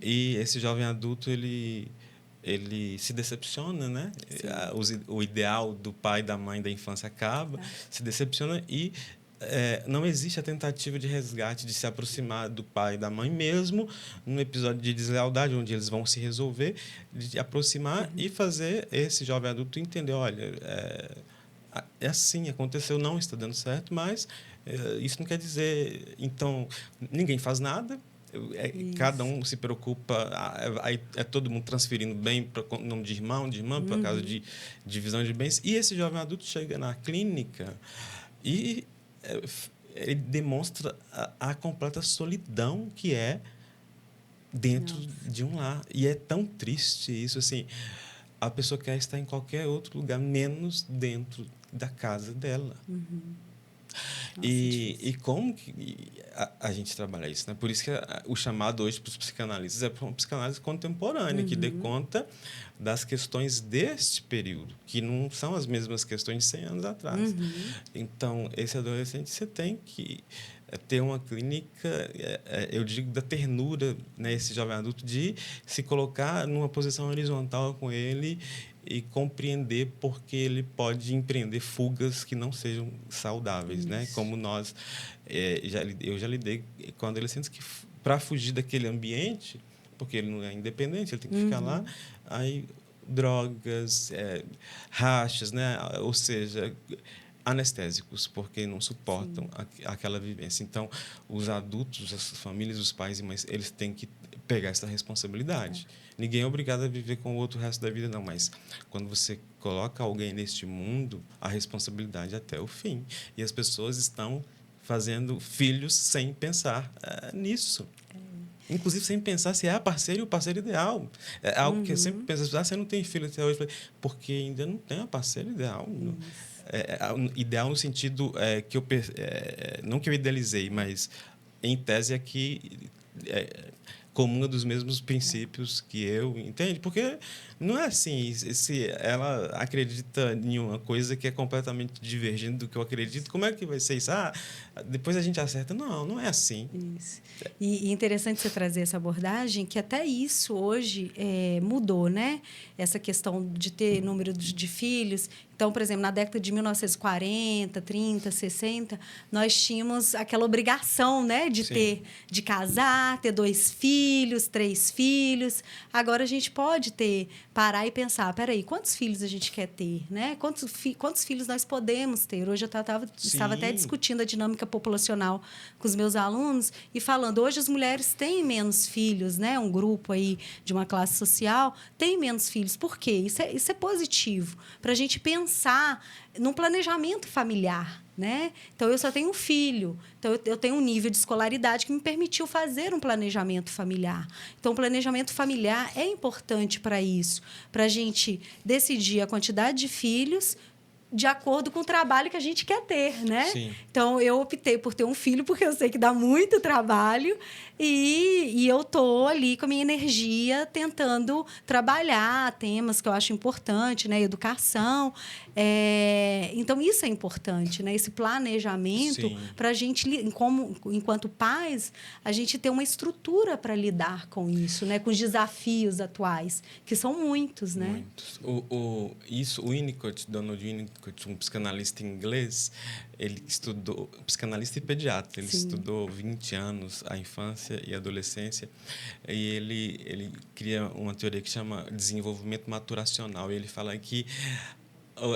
e esse jovem adulto ele se decepciona, né? O ideal do pai, da mãe, da infância acaba, se decepciona e não existe a tentativa de resgate, de se aproximar do pai e da mãe, mesmo num episódio de deslealdade, onde eles vão se resolver, de aproximar e fazer esse jovem adulto entender, olha, assim, aconteceu, não está dando certo, mas isso não quer dizer... Então, ninguém faz nada, cada um se preocupa, todo mundo transferindo bem para o nome de irmão, de irmã, por causa de divisão de bens. E esse jovem adulto chega na clínica e ele demonstra a completa solidão que é dentro de um lar. E é tão triste isso, assim, a pessoa quer estar em qualquer outro lugar, menos dentro da casa dela. E como que a gente trabalha isso, né? Por isso que o chamado hoje para os psicanalistas é para uma psicanálise contemporânea, que dê conta das questões deste período, que não são as mesmas questões de 100 anos atrás. Então, esse adolescente, você tem que ter uma clínica, eu digo, da ternura, né? Esse jovem adulto, de se colocar numa posição horizontal com ele e compreender porque ele pode empreender fugas que não sejam saudáveis, né? Como nós eu já lidei com adolescentes que, para fugir daquele ambiente, porque ele não é independente, ele tem que ficar lá, aí drogas, rachas, né? Ou seja, anestésicos, porque não suportam aquela vivência. Então, os adultos, as famílias, os pais e mães, eles têm que pegar essa responsabilidade. Ninguém é obrigado a viver com o outro o resto da vida, não, mas quando você coloca alguém neste mundo, a responsabilidade é até o fim. E as pessoas estão fazendo filhos sem pensar nisso. Inclusive, sem pensar se é a parceira e o parceiro ideal. É algo que eu sempre penso, você não tem filho até hoje, porque ainda não tem a parceira ideal. Ideal no sentido que não que eu idealizei, mas em tese é que comunga dos mesmos princípios que eu, entende? Porque não é assim, se ela acredita em uma coisa que é completamente divergente do que eu acredito, como é que vai ser isso? Depois a gente acerta. Não, não é assim. Isso. E interessante você trazer essa abordagem, que até isso hoje mudou, né? Essa questão de ter número de filhos. Então, por exemplo, na década de 1940, 30, 60, nós tínhamos aquela obrigação, né, de casar, ter 2 filhos, 3 filhos. Agora a gente pode parar e pensar, peraí, quantos filhos a gente quer ter, né? Quantos filhos nós podemos ter? Hoje eu estava até discutindo a dinâmica populacional com os meus alunos e falando, hoje as mulheres têm menos filhos, né? Um grupo aí de uma classe social tem menos filhos. Por quê? Isso é positivo para a gente pensar num planejamento familiar, né? Então, eu só tenho um filho. Então, eu tenho um nível de escolaridade que me permitiu fazer um planejamento familiar. Então, o planejamento familiar é importante para isso, para a gente decidir a quantidade de filhos de acordo com o trabalho que a gente quer ter, né? Sim. Então, eu optei por ter um filho porque eu sei que dá muito trabalho e eu tô ali com a minha energia tentando trabalhar temas que eu acho importante, né? Educação. Então, isso é importante, né? Esse planejamento para a gente, enquanto pais, a gente ter uma estrutura para lidar com isso, né? Com os desafios atuais, que são muitos, né? Muitos. O Winnicott, Donald Winnicott, um psicanalista inglês, ele estudou, psicanalista e pediatra, ele estudou 20 anos a infância e a adolescência, e ele cria uma teoria que chama desenvolvimento maturacional, e ele fala que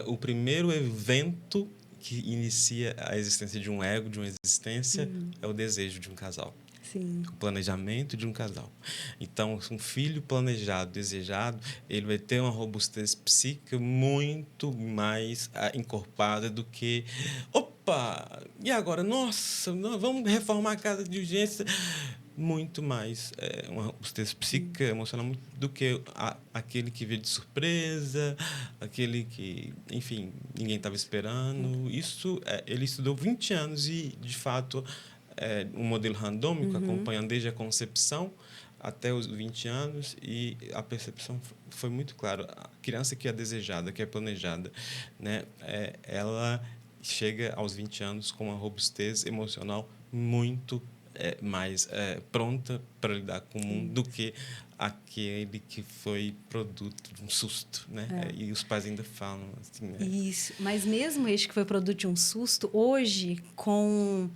o primeiro evento que inicia a existência de um ego, de uma existência, é o desejo de um casal. Sim. O planejamento de um casal. Então, um filho planejado, desejado, ele vai ter uma robustez psíquica muito mais encorpada do que... Opa! E agora? Nossa, vamos reformar a casa de urgência. Muito mais uma robustez psíquica, emocional, do que aquele que veio de surpresa, aquele que, enfim, ninguém estava esperando. Isso, ele estudou 20 anos e, de fato... um modelo randômico, acompanhando desde a concepção até os 20 anos, e a percepção foi muito clara. A criança que é desejada, que é planejada, né, ela chega aos 20 anos com uma robustez emocional muito mais pronta para lidar com o mundo do que aquele que foi produto de um susto, né? E os pais ainda falam assim, né? Isso, mas mesmo este que foi produto de um susto, hoje, com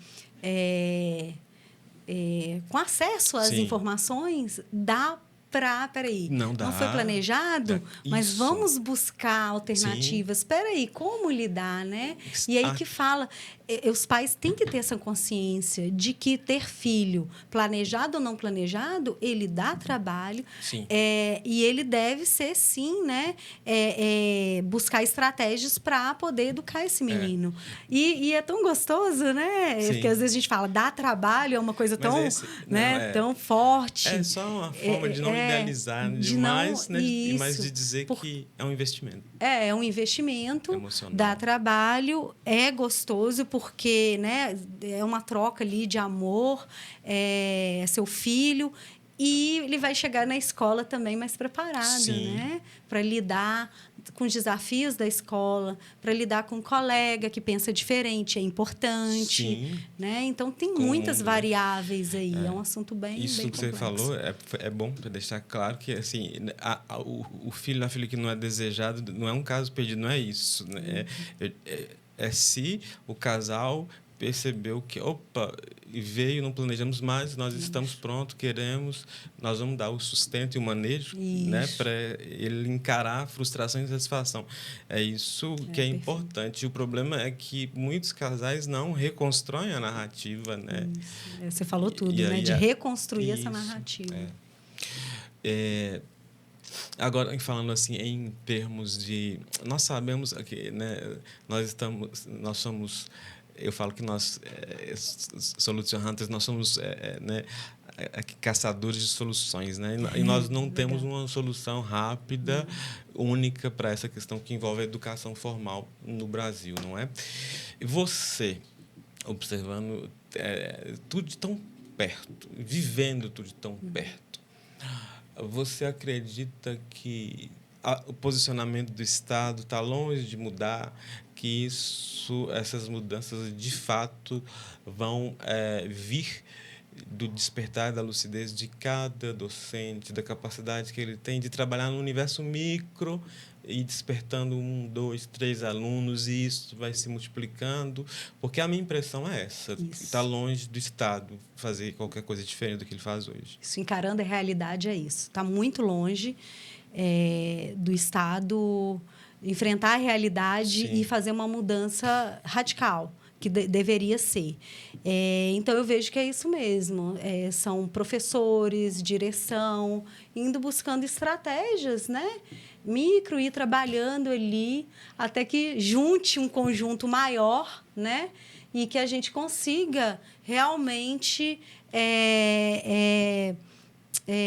acesso às informações, dá para... Peraí, não foi planejado, mas vamos buscar alternativas. Peraí, como lidar, né? E aí que fala... Os pais têm que ter essa consciência de que ter filho, planejado ou não planejado, ele dá trabalho. Sim. E ele deve ser, sim, né? Buscar estratégias para poder educar esse menino. E é tão gostoso, né? Sim. Porque às vezes a gente fala, dá trabalho, é uma coisa tão forte. É só uma forma de não idealizar demais, né? Mas de dizer que é um investimento. É um investimento, emocional. Dá trabalho, é gostoso, porque, né, é uma troca ali de amor, é seu filho, e ele vai chegar na escola também mais preparado, né, para lidar com os desafios da escola, para lidar com um colega que pensa diferente, é importante, né? Então tem muitas variáveis aí, é um assunto bem isso bem que complexo. você falou é bom para deixar claro que assim o filho na filha que não é desejado não é um caso perdido, não é isso, né? Se o casal percebeu que, veio, não planejamos mais, nós estamos prontos, queremos, nós vamos dar o sustento e o manejo, né, para ele encarar a frustração e a insatisfação. É isso que é importante. E o problema é que muitos casais não reconstroem a narrativa, né? Você falou tudo, né? De reconstruir essa narrativa. Agora, falando assim, em termos de... Nós sabemos que, né, nós somos... Eu falo que nós, Solution Hunters, nós somos né, caçadores de soluções, né? E nós não temos uma solução rápida, única para essa questão que envolve a educação formal no Brasil, não é? E você, observando tudo de tão perto, vivendo tudo de tão perto. Você acredita que o posicionamento do Estado está longe de mudar, que essas mudanças, de fato, vão vir do despertar da lucidez de cada docente, da capacidade que ele tem de trabalhar no universo micro e despertando 1, 2, 3 alunos, e isso vai se multiplicando? Porque a minha impressão é essa, está longe do Estado fazer qualquer coisa diferente do que ele faz hoje. Isso, encarando a realidade, é isso. Está muito longe do Estado enfrentar a realidade e fazer uma mudança radical, que deveria ser. Então, eu vejo que é isso mesmo. São professores, direção, indo buscando estratégias, né? Micro, ir trabalhando ali, até que junte um conjunto maior, né? E que a gente consiga realmente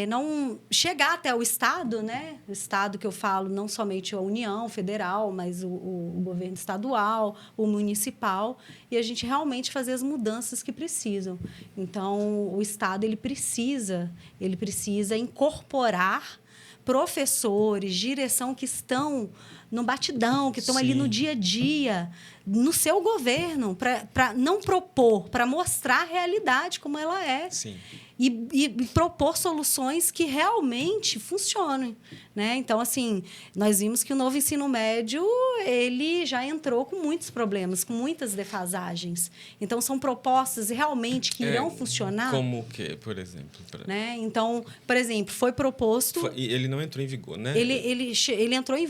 não chegar até o Estado, né? O Estado que eu falo, não somente a União Federal, mas o governo estadual, o municipal, e a gente realmente fazer as mudanças que precisam. Então, o Estado ele precisa incorporar professores, direção que estão no batidão, que estão ali no dia a dia, no seu governo, para não propor, para mostrar a realidade como ela é. Sim. E propor soluções que realmente funcionem, né? Então, assim, nós vimos que o novo ensino médio ele já entrou com muitos problemas, com muitas defasagens. Então, são propostas realmente que irão funcionar. Como o quê, por exemplo? Né? Então, por exemplo, foi proposto... Ele não entrou em vigor, né? Ele entrou em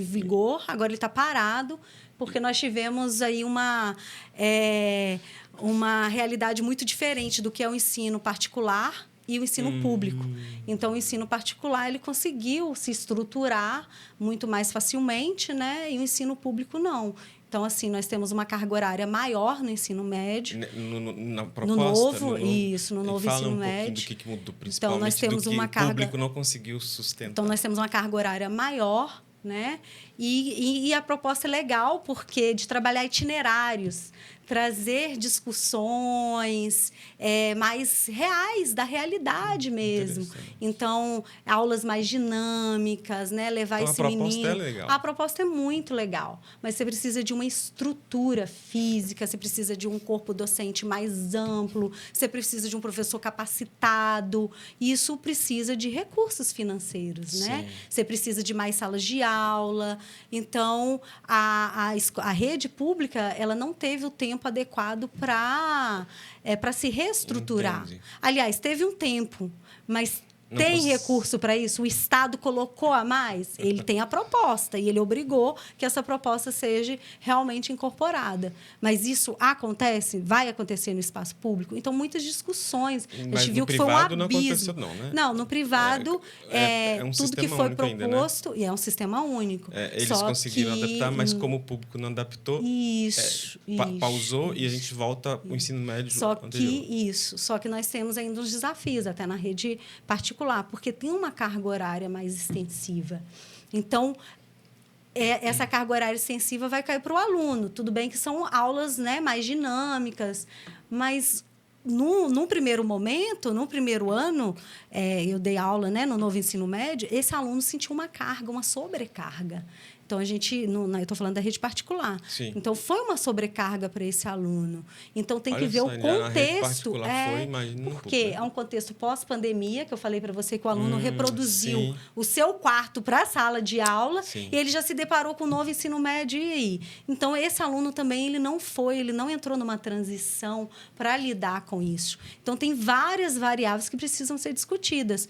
vigor, agora ele está parado, porque nós tivemos aí uma realidade muito diferente do que é o ensino particular e o ensino público. Então, o ensino particular ele conseguiu se estruturar muito mais facilmente, né? E o ensino público não. Então, assim, nós temos uma carga horária maior no ensino médio. Na proposta? No novo ensino médio. Do que mudou, principalmente, então, nós temos uma carga, o público não conseguiu sustentar. Então, nós temos uma carga horária maior, né? E a proposta é legal, porque de trabalhar itinerários, trazer discussões mais reais, da realidade mesmo. Então, aulas mais dinâmicas, né? Levar esse menino... A proposta é legal. A proposta é muito legal, mas você precisa de uma estrutura física, você precisa de um corpo docente mais amplo, você precisa de um professor capacitado, e isso precisa de recursos financeiros, né? Você precisa de mais salas de aula. Então, a rede pública ela não teve o tempo adequado para se reestruturar. Entendi. Aliás, teve um tempo, mas tem recurso para isso? O Estado colocou a mais? Ele tem a proposta e ele obrigou que essa proposta seja realmente incorporada. Mas isso acontece? Vai acontecer no espaço público? Então, muitas discussões. Mas a gente viu que foi um abismo. Não aconteceu, não, né? Não, no privado, um tudo que foi proposto... Ainda, né? E é um sistema único. Eles conseguiram adaptar, mas como o público não adaptou, pausou e a gente volta ao ensino médio anterior. Só que nós temos ainda uns desafios, até na rede particular, porque tem uma carga horária mais extensiva. Então, essa carga horária extensiva vai cair para o aluno. Tudo bem que são aulas, né, mais dinâmicas, mas no primeiro momento, no primeiro ano, eu dei aula, né, no novo ensino médio, esse aluno sentiu uma carga, uma sobrecarga. Então, eu estou falando da rede particular. Sim. Então, foi uma sobrecarga para esse aluno. Então, tem que ver o contexto. A rede particular foi, imagina, porque é um contexto pós-pandemia, que eu falei para você que o aluno reproduziu o seu quarto para a sala de aula, e ele já se deparou com o novo ensino médio. E aí? Então, esse aluno também ele não entrou numa transição para lidar com isso. Então, tem várias variáveis que precisam ser discutidas.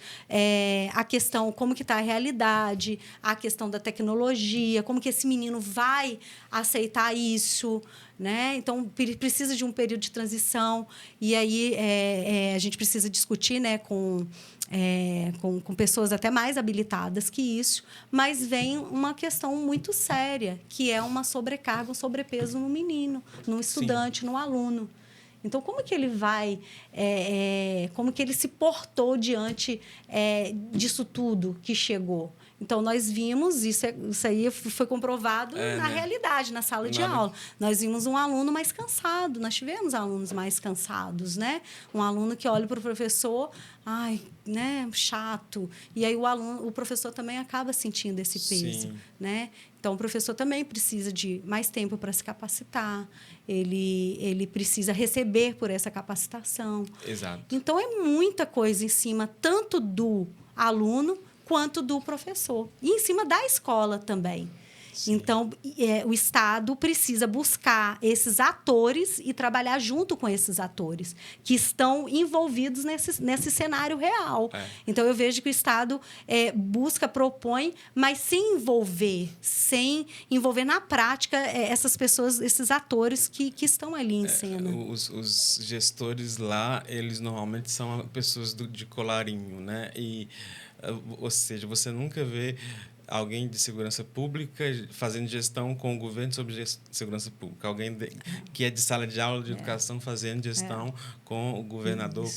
A questão, como que está a realidade, a questão da tecnologia, como que esse menino vai aceitar isso, né? Então, precisa de um período de transição. E aí, a gente precisa discutir, né, com pessoas até mais habilitadas que isso. Mas vem uma questão muito séria, que é uma sobrecarga, um sobrepeso no menino, no estudante, no aluno. Então, como que ele vai... como que ele se portou diante disso tudo que chegou? Então, nós vimos, isso aí foi comprovado na realidade, na sala de aula. Nós vimos um aluno mais cansado, nós tivemos alunos mais cansados, né? Um aluno que olha para o professor, ai, né, chato. E aí o professor também acaba sentindo esse peso, né? Então, o professor também precisa de mais tempo para se capacitar, ele precisa receber por essa capacitação. Exato. Então, é muita coisa em cima, tanto do aluno quanto do professor. E em cima da escola também. Sim. Então, o Estado precisa buscar esses atores e trabalhar junto com esses atores que estão envolvidos nesse cenário real. Então, eu vejo que o Estado busca, propõe, mas sem envolver na prática essas pessoas, esses atores que estão ali em cena. Os gestores lá, eles normalmente são pessoas de colarinho, né? Ou seja, você nunca vê alguém de segurança pública fazendo gestão com o governo sobre segurança pública. Alguém que é de sala de aula de educação fazendo gestão com o governador,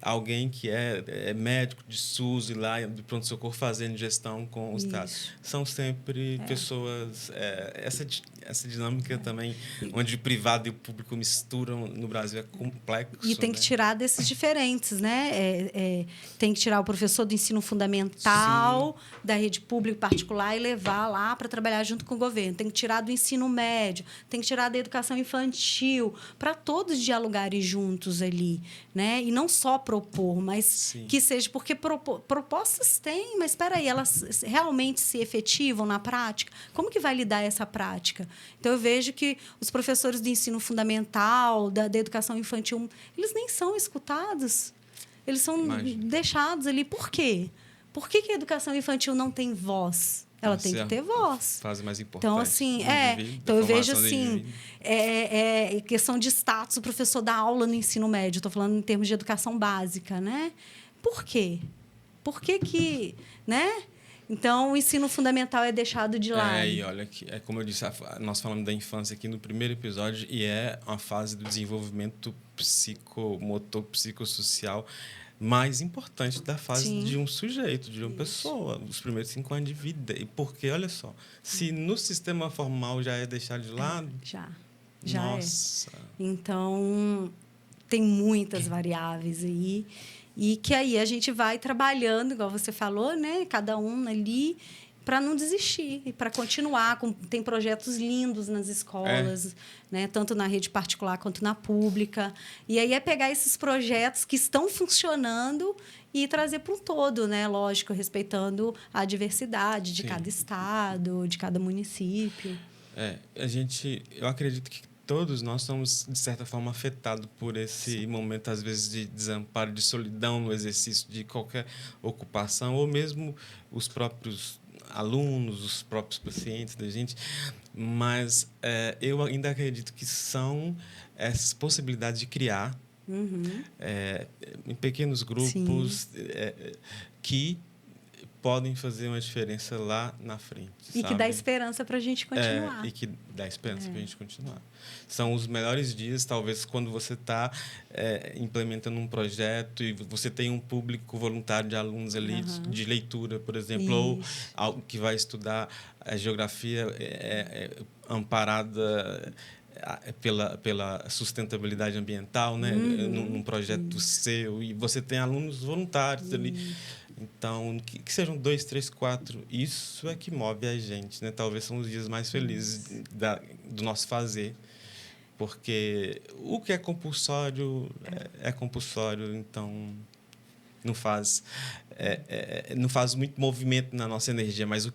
alguém que é médico de SUS e lá de pronto-socorro fazendo gestão com o Estado. São sempre pessoas... Essa dinâmica também, onde o privado e o público misturam no Brasil, é complexo. E tem que tirar desses diferentes, né? Tem que tirar o professor do ensino fundamental, da rede pública e particular, e levar lá para trabalhar junto com o governo. Tem que tirar do ensino médio, tem que tirar da educação infantil, para todos dialogarem juntos ali, né? E não só propor, mas que seja... Porque propostas tem, mas espera aí, elas realmente se efetivam na prática? Como que vai lidar essa prática? Então, eu vejo que os professores do ensino fundamental, da educação infantil, eles nem são escutados. Eles são deixados ali. Por quê? Por que a educação infantil não tem voz? Ela tem que ter voz. Fase mais importante. Então, assim, então eu vejo assim, questão de status, o professor dá aula no ensino médio, estou falando em termos de educação básica, né? Por quê? Por que, né? Então, o ensino fundamental é deixado de lado. E olha, como eu disse, nós falamos da infância aqui no primeiro episódio, e é uma fase do desenvolvimento psicomotor, psicossocial mais importante da fase de um sujeito, de uma pessoa, os primeiros 5 anos de vida. E porque, olha só, se no sistema formal já é deixado de lado... Já nossa. Então, tem muitas variáveis aí. E que aí a gente vai trabalhando, igual você falou, né? Cada um ali, para não desistir e para continuar. Tem projetos lindos nas escolas, né? Tanto na rede particular quanto na pública. E aí é pegar esses projetos que estão funcionando e trazer para um todo, né? Lógico, respeitando a diversidade de cada estado, de cada município. Eu acredito que todos nós somos, de certa forma, afetados por esse momento, às vezes, de desamparo, de solidão no exercício de qualquer ocupação, ou mesmo os próprios alunos, os próprios pacientes da gente. Mas eu ainda acredito que são essas possibilidades de criar em pequenos grupos que podem fazer uma diferença lá na frente. E que dá esperança para a gente continuar. E que dá esperança para a gente continuar. São os melhores dias, talvez, quando você está implementando um projeto e você tem um público voluntário de alunos ali de leitura, por exemplo, ou algo que vai estudar geografia amparada pela sustentabilidade ambiental, né? Num projeto seu, e você tem alunos voluntários ali. Então, que sejam 2, 3, 4, isso é que move a gente, né? Talvez são os dias mais felizes do nosso fazer, porque o que é compulsório é compulsório, então não faz muito movimento na nossa energia, mas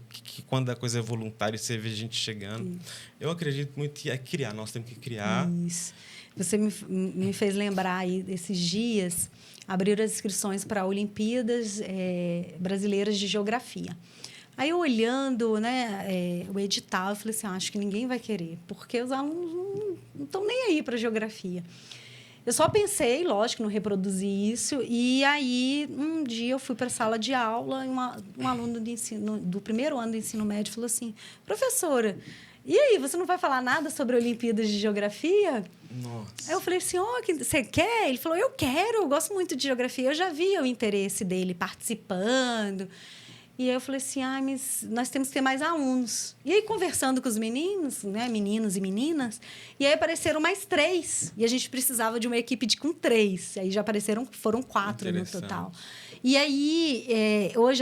quando a coisa é voluntária e você vê a gente chegando, eu acredito muito que é criar, nós temos que criar. Isso. Você me fez lembrar aí desses dias, abriram as inscrições para Olimpíadas Brasileiras de Geografia. Aí, eu olhando, né, o edital, eu falei assim, acho que ninguém vai querer, porque os alunos não estão nem aí para geografia. Eu só pensei, lógico, não reproduzi isso, e aí, um dia, eu fui para a sala de aula e um aluno do primeiro ano do ensino médio falou assim, professora, e aí, você não vai falar nada sobre Olimpíadas de Geografia? Nossa. Aí eu falei assim, você quer? Ele falou, eu quero, eu gosto muito de geografia. Eu já vi o interesse dele participando. E aí eu falei assim, mas nós temos que ter mais alunos. E aí, conversando com os meninos, né, meninos e meninas, e aí apareceram mais 3. E a gente precisava de uma equipe com 3. Aí já apareceram, foram 4 no total. E aí,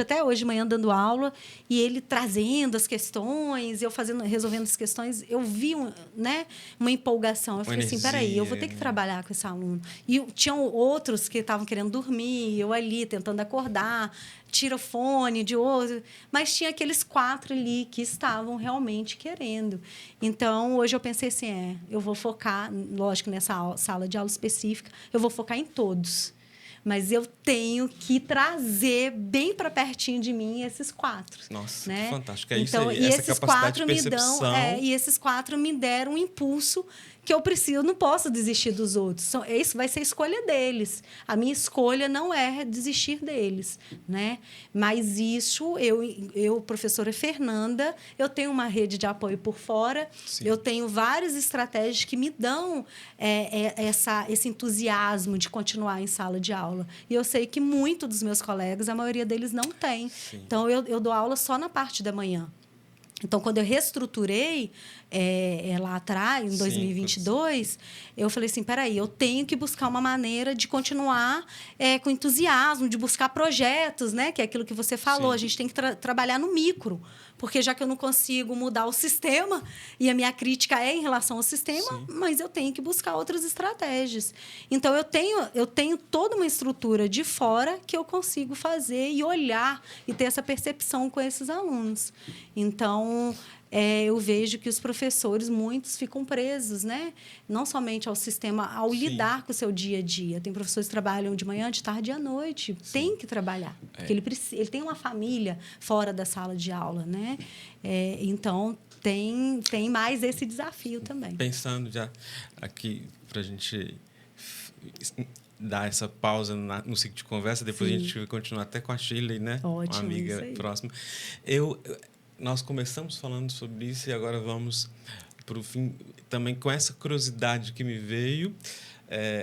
até hoje de manhã, dando aula, e ele trazendo as questões, eu resolvendo as questões, eu vi né, uma empolgação. Eu falei assim, peraí, eu vou ter que trabalhar com esse aluno. E tinham outros que estavam querendo dormir, eu ali tentando acordar, tira o fone de outro, mas tinha aqueles 4 ali que estavam realmente querendo. Então, hoje eu pensei assim, eu vou focar, lógico, nessa sala de aula específica, eu vou focar em todos. Mas eu tenho que trazer bem para pertinho de mim esses 4. Nossa, né? que fantástico. É então, isso aí, essa esses capacidade 4 de percepção. e esses 4 me deram um impulso que eu preciso, eu não posso desistir dos outros. Isso vai ser a escolha deles. A minha escolha não é desistir deles, né? Mas isso, eu, professora Fernanda, eu tenho uma rede de apoio por fora, Sim. eu tenho várias estratégias que me dão esse entusiasmo de continuar em sala de aula. E eu sei que muitos dos meus colegas, a maioria deles não tem. Sim. Então, eu dou aula só na parte da manhã. Então, quando eu reestruturei lá atrás, em 2022, eu falei assim, peraí, eu tenho que buscar uma maneira de continuar com entusiasmo, de buscar projetos, né? Que é aquilo que você falou. Sim. A gente tem que trabalhar no micro, porque já que eu não consigo mudar o sistema, e a minha crítica é em relação ao sistema, Sim. mas eu tenho que buscar outras estratégias. Então, eu tenho toda uma estrutura de fora que eu consigo fazer e olhar e ter essa percepção com esses alunos. Então, eu vejo que os professores, muitos, ficam presos, né? Não somente ao sistema, ao Sim. lidar com o seu dia a dia. Tem professores que trabalham de manhã, de tarde e à noite. Sim. Tem que trabalhar. Porque ele tem uma família fora da sala de aula, né? Então, tem mais esse desafio também. Pensando já aqui, para a gente dar essa pausa no ciclo de conversa, depois Sim. a gente vai continuar até com a Shirley, né? Ótimo, uma amiga próxima. Nós começamos falando sobre isso e agora vamos para o fim, também com essa curiosidade que me veio,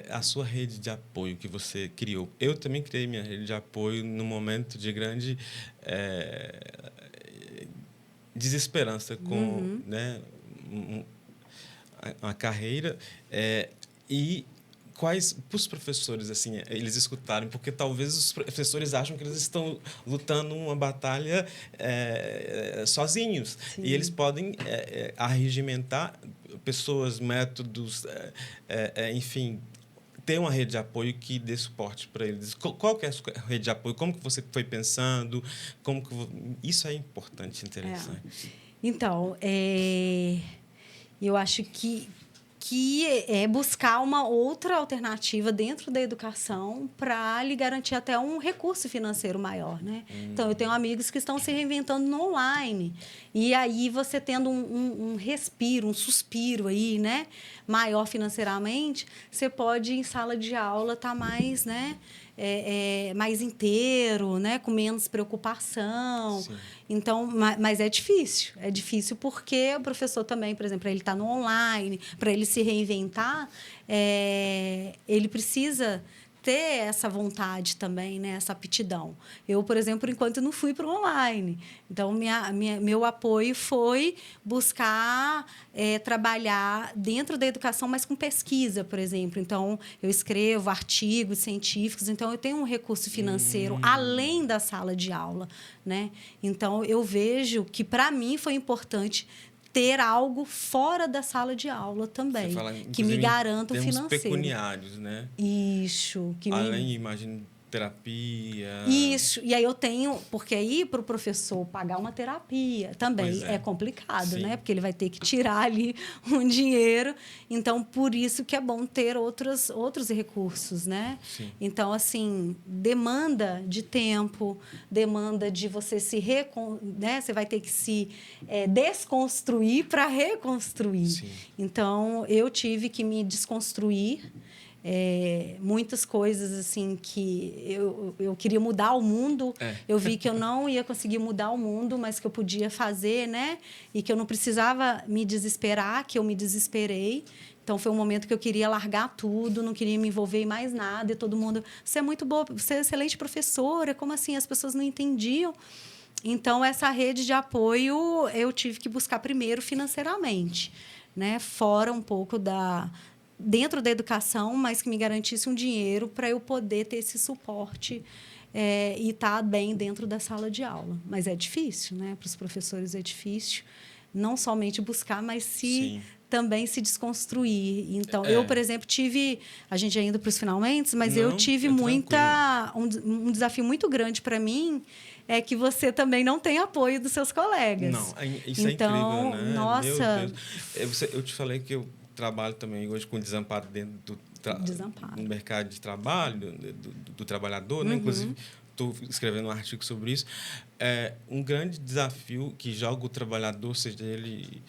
a sua rede de apoio que você criou. Eu também criei minha rede de apoio num momento de grande desesperança com né, uma carreira e quais os professores assim eles escutaram, porque talvez os professores acham que eles estão lutando uma batalha sozinhos. Sim. E eles podem arregimentar pessoas, métodos, enfim, ter uma rede de apoio que dê suporte para eles. Qual que é a sua rede de apoio? Como que você foi pensando? Isso é importante, interessante. Então, eu acho que é buscar uma outra alternativa dentro da educação para lhe garantir até um recurso financeiro maior, né? Então, eu tenho amigos que estão se reinventando no online. E aí, você tendo um respiro, um suspiro aí, né? Maior financeiramente, você pode, em sala de aula, estar mais, né? Mais inteiro, né? Com menos preocupação. Sim. Então, mas é difícil. É difícil porque o professor também, por exemplo, ele está no online, para ele se reinventar, ele precisa ter essa vontade também, né? Essa aptidão. Eu, por exemplo, por enquanto, não fui para o online. Então, meu apoio foi buscar trabalhar dentro da educação, mas com pesquisa, por exemplo. Então, eu escrevo artigos científicos, então eu tenho um recurso financeiro além da sala de aula, né? Então, eu vejo que, para mim, foi importante ter algo fora da sala de aula também, que me garanta o financeiro. Pecuniários, né? Isso. Além, imagino, terapia. Isso. E aí eu tenho... Porque aí, para o professor pagar uma terapia também é complicado, Sim. né? Porque ele vai ter que tirar ali um dinheiro. Então, por isso que é bom ter outros recursos, né? Sim. Então, assim, demanda de tempo, demanda de você né? Você vai ter que se desconstruir para reconstruir. Sim. Então, eu tive que me desconstruir. Muitas coisas assim que eu queria mudar o mundo, eu vi que eu não ia conseguir mudar o mundo, mas que eu podia fazer, né? E que eu não precisava me desesperar, que eu me desesperei. Então, foi um momento que eu queria largar tudo, não queria me envolver em mais nada. E todo mundo, você é muito boa, você é excelente professora, como assim? As pessoas não entendiam. Então, essa rede de apoio eu tive que buscar primeiro financeiramente, né? Fora um pouco dentro da educação, mas que me garantisse um dinheiro para eu poder ter esse suporte e estar bem dentro da sala de aula. Mas é difícil, né? Para os professores é difícil, não somente buscar, mas Sim. também se desconstruir. Então, eu, por exemplo, tive... A gente já indo para os finalmente, mas eu Não, tive um desafio muito grande para mim, é que você também não tem apoio dos seus colegas. Não, isso é então, incrível, né? Nossa... Meu Deus. Eu te falei que eu trabalho também hoje com desamparo dentro do mercado de trabalho, do trabalhador, né? Inclusive, estou escrevendo um artigo sobre isso. É um grande desafio que joga o trabalhador, seja ele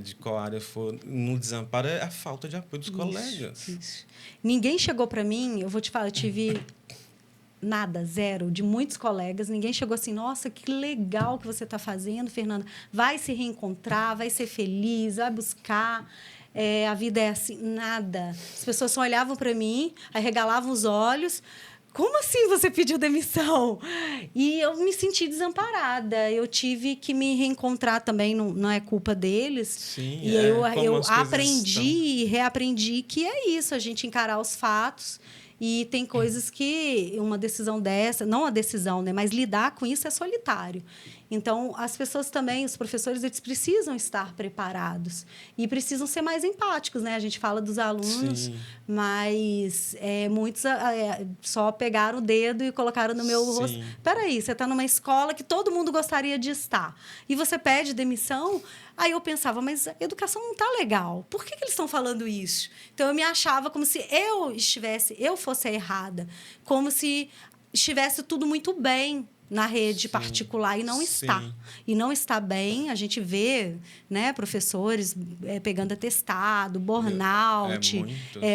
de qual área for, no desamparo, é a falta de apoio dos colegas. Isso. Ninguém chegou para mim, eu vou te falar, eu tive... Nada, zero, de muitos colegas. Ninguém chegou assim, nossa, que legal que você está fazendo, Fernanda. Vai se reencontrar, vai ser feliz, vai buscar. A vida é assim, nada. As pessoas só olhavam para mim, aí regalavam os olhos. Como assim você pediu demissão? E eu me senti desamparada. Eu tive que me reencontrar também, não é culpa deles. Sim, e eu aprendi e reaprendi que é isso, a gente encarar os fatos. E tem coisas que uma decisão dessa, não a decisão, né, mas lidar com isso é solitário. Então, as pessoas também, os professores, eles precisam estar preparados e precisam ser mais empáticos, né? A gente fala dos alunos, Sim. mas muitos só pegaram o dedo e colocaram no meu rosto. Peraí, você está numa escola que todo mundo gostaria de estar e você pede demissão? Aí eu pensava, mas a educação não está legal. Por que eles estão falando isso? Então, eu me achava como se eu fosse a errada, como se estivesse tudo muito bem na rede particular e não está. E não está bem. A gente vê, né, professores pegando atestado, burnout,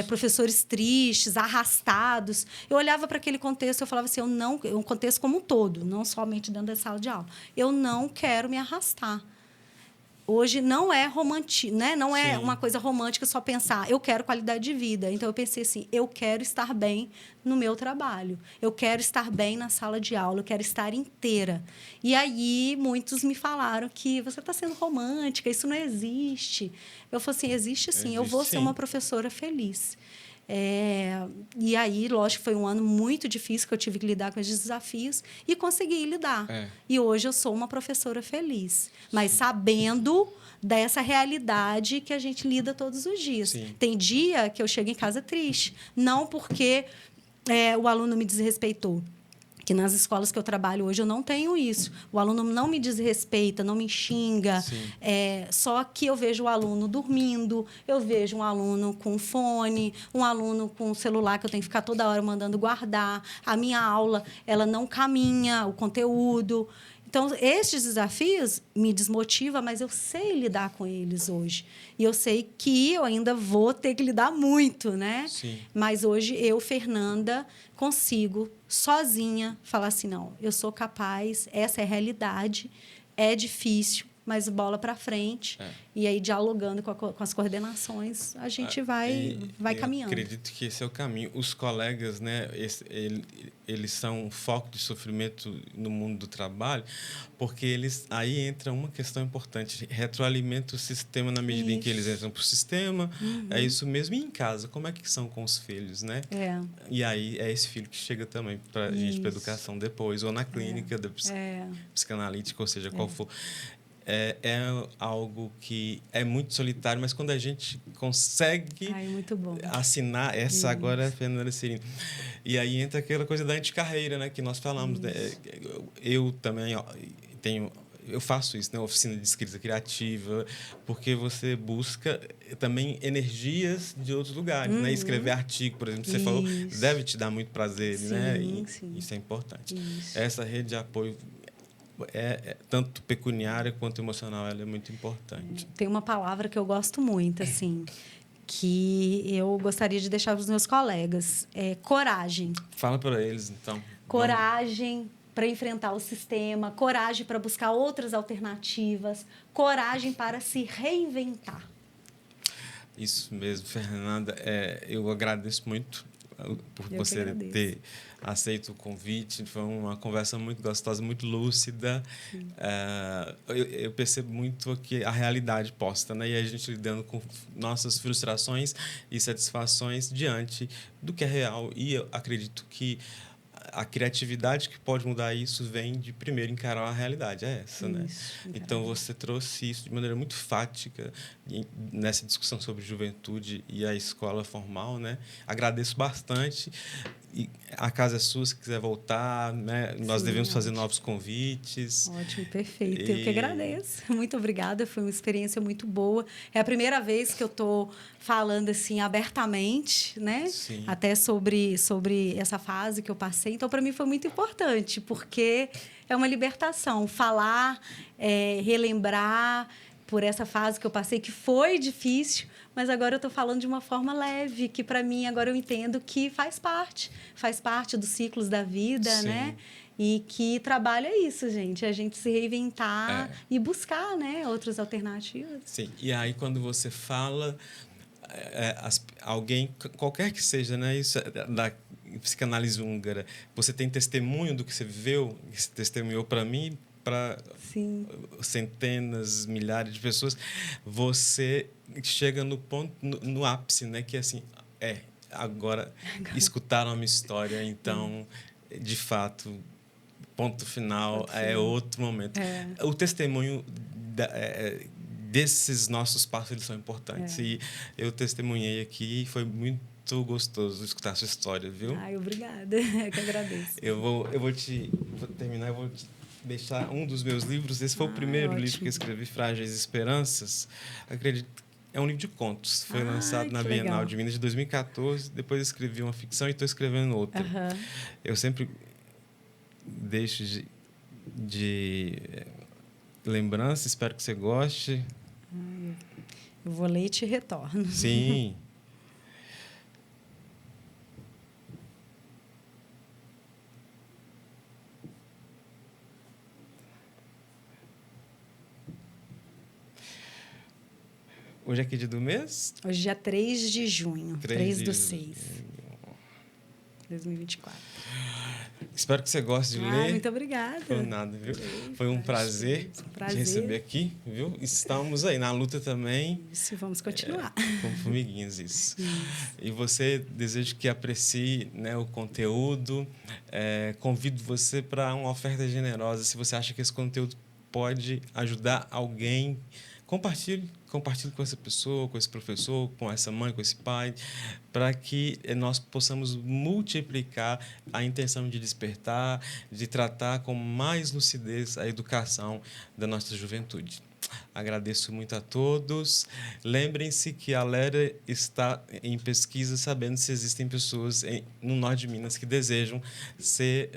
professores tristes, arrastados. Eu olhava para aquele contexto e eu falava assim, um contexto como um todo, não somente dentro da sala de aula. Eu não quero me arrastar. Hoje não é romântico, né? Não é uma coisa romântica só pensar, eu quero qualidade de vida. Então, eu pensei assim, eu quero estar bem no meu trabalho. Eu quero estar bem na sala de aula, eu quero estar inteira. E aí, muitos me falaram que você está sendo romântica, isso não existe. Eu falei assim, existe sim, eu vou ser uma professora feliz. E aí, lógico, foi um ano muito difícil que eu tive que lidar com esses desafios e consegui lidar. E hoje eu sou uma professora feliz, mas sabendo dessa realidade que a gente lida todos os dias. Tem dia que eu chego em casa triste, não porque o aluno me desrespeitou. Que nas escolas que eu trabalho hoje eu não tenho isso. O aluno não me desrespeita, não me xinga. Só que eu vejo o aluno dormindo, eu vejo um aluno com fone, um aluno com celular que eu tenho que ficar toda hora mandando guardar. A minha aula ela não caminha, o conteúdo. Então, estes desafios me desmotivam, mas eu sei lidar com eles hoje. E eu sei que eu ainda vou ter que lidar muito, né? Mas hoje eu, Fernanda, consigo, sozinha, falar assim, não, eu sou capaz, essa é a realidade, é difícil, mas bola para frente. E aí, dialogando com as coordenações, a gente vai caminhando. Eu acredito que esse é o caminho. Os colegas, né, eles são um foco de sofrimento no mundo do trabalho, porque aí entra uma questão importante, retroalimenta o sistema na medida em que eles entram para o sistema. É isso mesmo. E em casa, como é que são com os filhos, né? E aí é esse filho que chega também para a gente, para a educação depois, ou na clínica da psicanalítica, ou seja, qual for. É algo que é muito solitário, mas quando a gente consegue assinar essa agora é a Fernanda Cirino. E aí entra aquela coisa da anticarreira, né, que nós falamos. Né? Eu também eu faço isso, né, oficina de escrita criativa, porque você busca também energias de outros lugares, né? Escrever artigo, por exemplo, você falou, deve te dar muito prazer, né? Isso é importante. Essa rede de apoio tanto pecuniária quanto emocional, ela é muito importante. Tem uma palavra que eu gosto muito, assim, que eu gostaria de deixar para os meus colegas. Coragem. Fala para eles, então. Coragem para enfrentar o sistema, coragem para buscar outras alternativas, coragem para se reinventar. Isso mesmo, Fernanda. Eu agradeço muito por Eu que você agradeço. ter aceito o convite. Foi uma conversa muito gostosa, muito lúcida. Eu percebo muito aqui a realidade posta, né? E a gente lidando com nossas frustrações e satisfações diante do que é real. E eu acredito que a criatividade que pode mudar isso vem de primeiro encarar a realidade, é essa, né? Isso, Então você trouxe isso de maneira muito fática nessa discussão sobre juventude e a escola formal, né? Agradeço bastante. E a casa é sua, se quiser voltar, né? Nós Sim, devemos fazer ótimo. novos convites. Ótimo, perfeito. Eu que agradeço. Muito obrigada, foi uma experiência muito boa. É a primeira vez que eu estou falando assim abertamente, né? Sim. Até sobre essa fase que eu passei. Então, para mim foi muito importante, porque é uma libertação. Falar, relembrar por essa fase que eu passei, que foi difícil, mas agora eu estou falando de uma forma leve, que para mim agora eu entendo que faz parte dos ciclos da vida, Sim. né? E que trabalha isso, gente, a gente se reinventar e buscar, né, outras alternativas. Sim, e aí quando você fala, alguém, qualquer que seja, né, isso da psicanálise húngara, você tem testemunho do que você viveu, que você testemunhou para mim, para centenas, milhares de pessoas, você chega no ponto, no ápice, né, que assim, agora escutaram a minha história, então, de fato, ponto final, é outro momento. O testemunho desses nossos passos, eles são importantes. E eu testemunhei aqui e foi muito gostoso escutar a sua história, viu? Ai, obrigada. Eu que agradeço. Vou terminar, eu vou te deixar um dos meus livros. Esse foi o primeiro livro que eu escrevi, Frágeis Esperanças. Acredito, é um livro de contos. Foi lançado na Bienal de Minas de 2014. Depois escrevi uma ficção e estou escrevendo outra. Eu sempre deixo de lembrança, espero que você goste. Eu vou ler e te retorno. Sim. Hoje é que dia do mês? Hoje é dia 3 de junho, 3/6, 2024. Espero que você goste de ler. Muito obrigada. Por nada, viu? Foi um prazer te receber aqui, viu? Estamos aí na luta também. Isso, vamos continuar. Como formiguinhas, isso. E você, desejo que aprecie, né, o conteúdo. Convido você para uma oferta generosa. Se você acha que esse conteúdo pode ajudar alguém, compartilhe com essa pessoa, com esse professor, com essa mãe, com esse pai, para que nós possamos multiplicar a intenção de despertar, de tratar com mais lucidez a educação da nossa juventude. Agradeço muito a todos. Lembrem-se que a Lera está em pesquisa, sabendo se existem pessoas no norte de Minas que desejam ser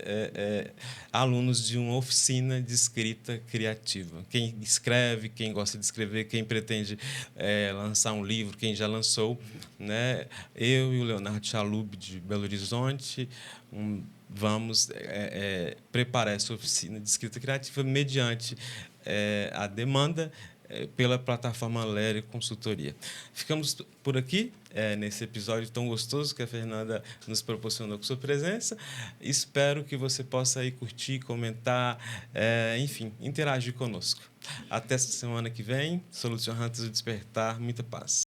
alunos de uma oficina de escrita criativa. Quem escreve, quem gosta de escrever, quem pretende lançar um livro, quem já lançou, né? Eu e o Leonardo Chalub, de Belo Horizonte, vamos preparar essa oficina de escrita criativa mediante a demanda pela plataforma Lera Consultoria. Ficamos por aqui, nesse episódio tão gostoso que a Fernanda nos proporcionou com sua presença. Espero que você possa aí curtir, comentar, enfim, interagir conosco. Até semana que vem, solucionando o despertar. Muita paz.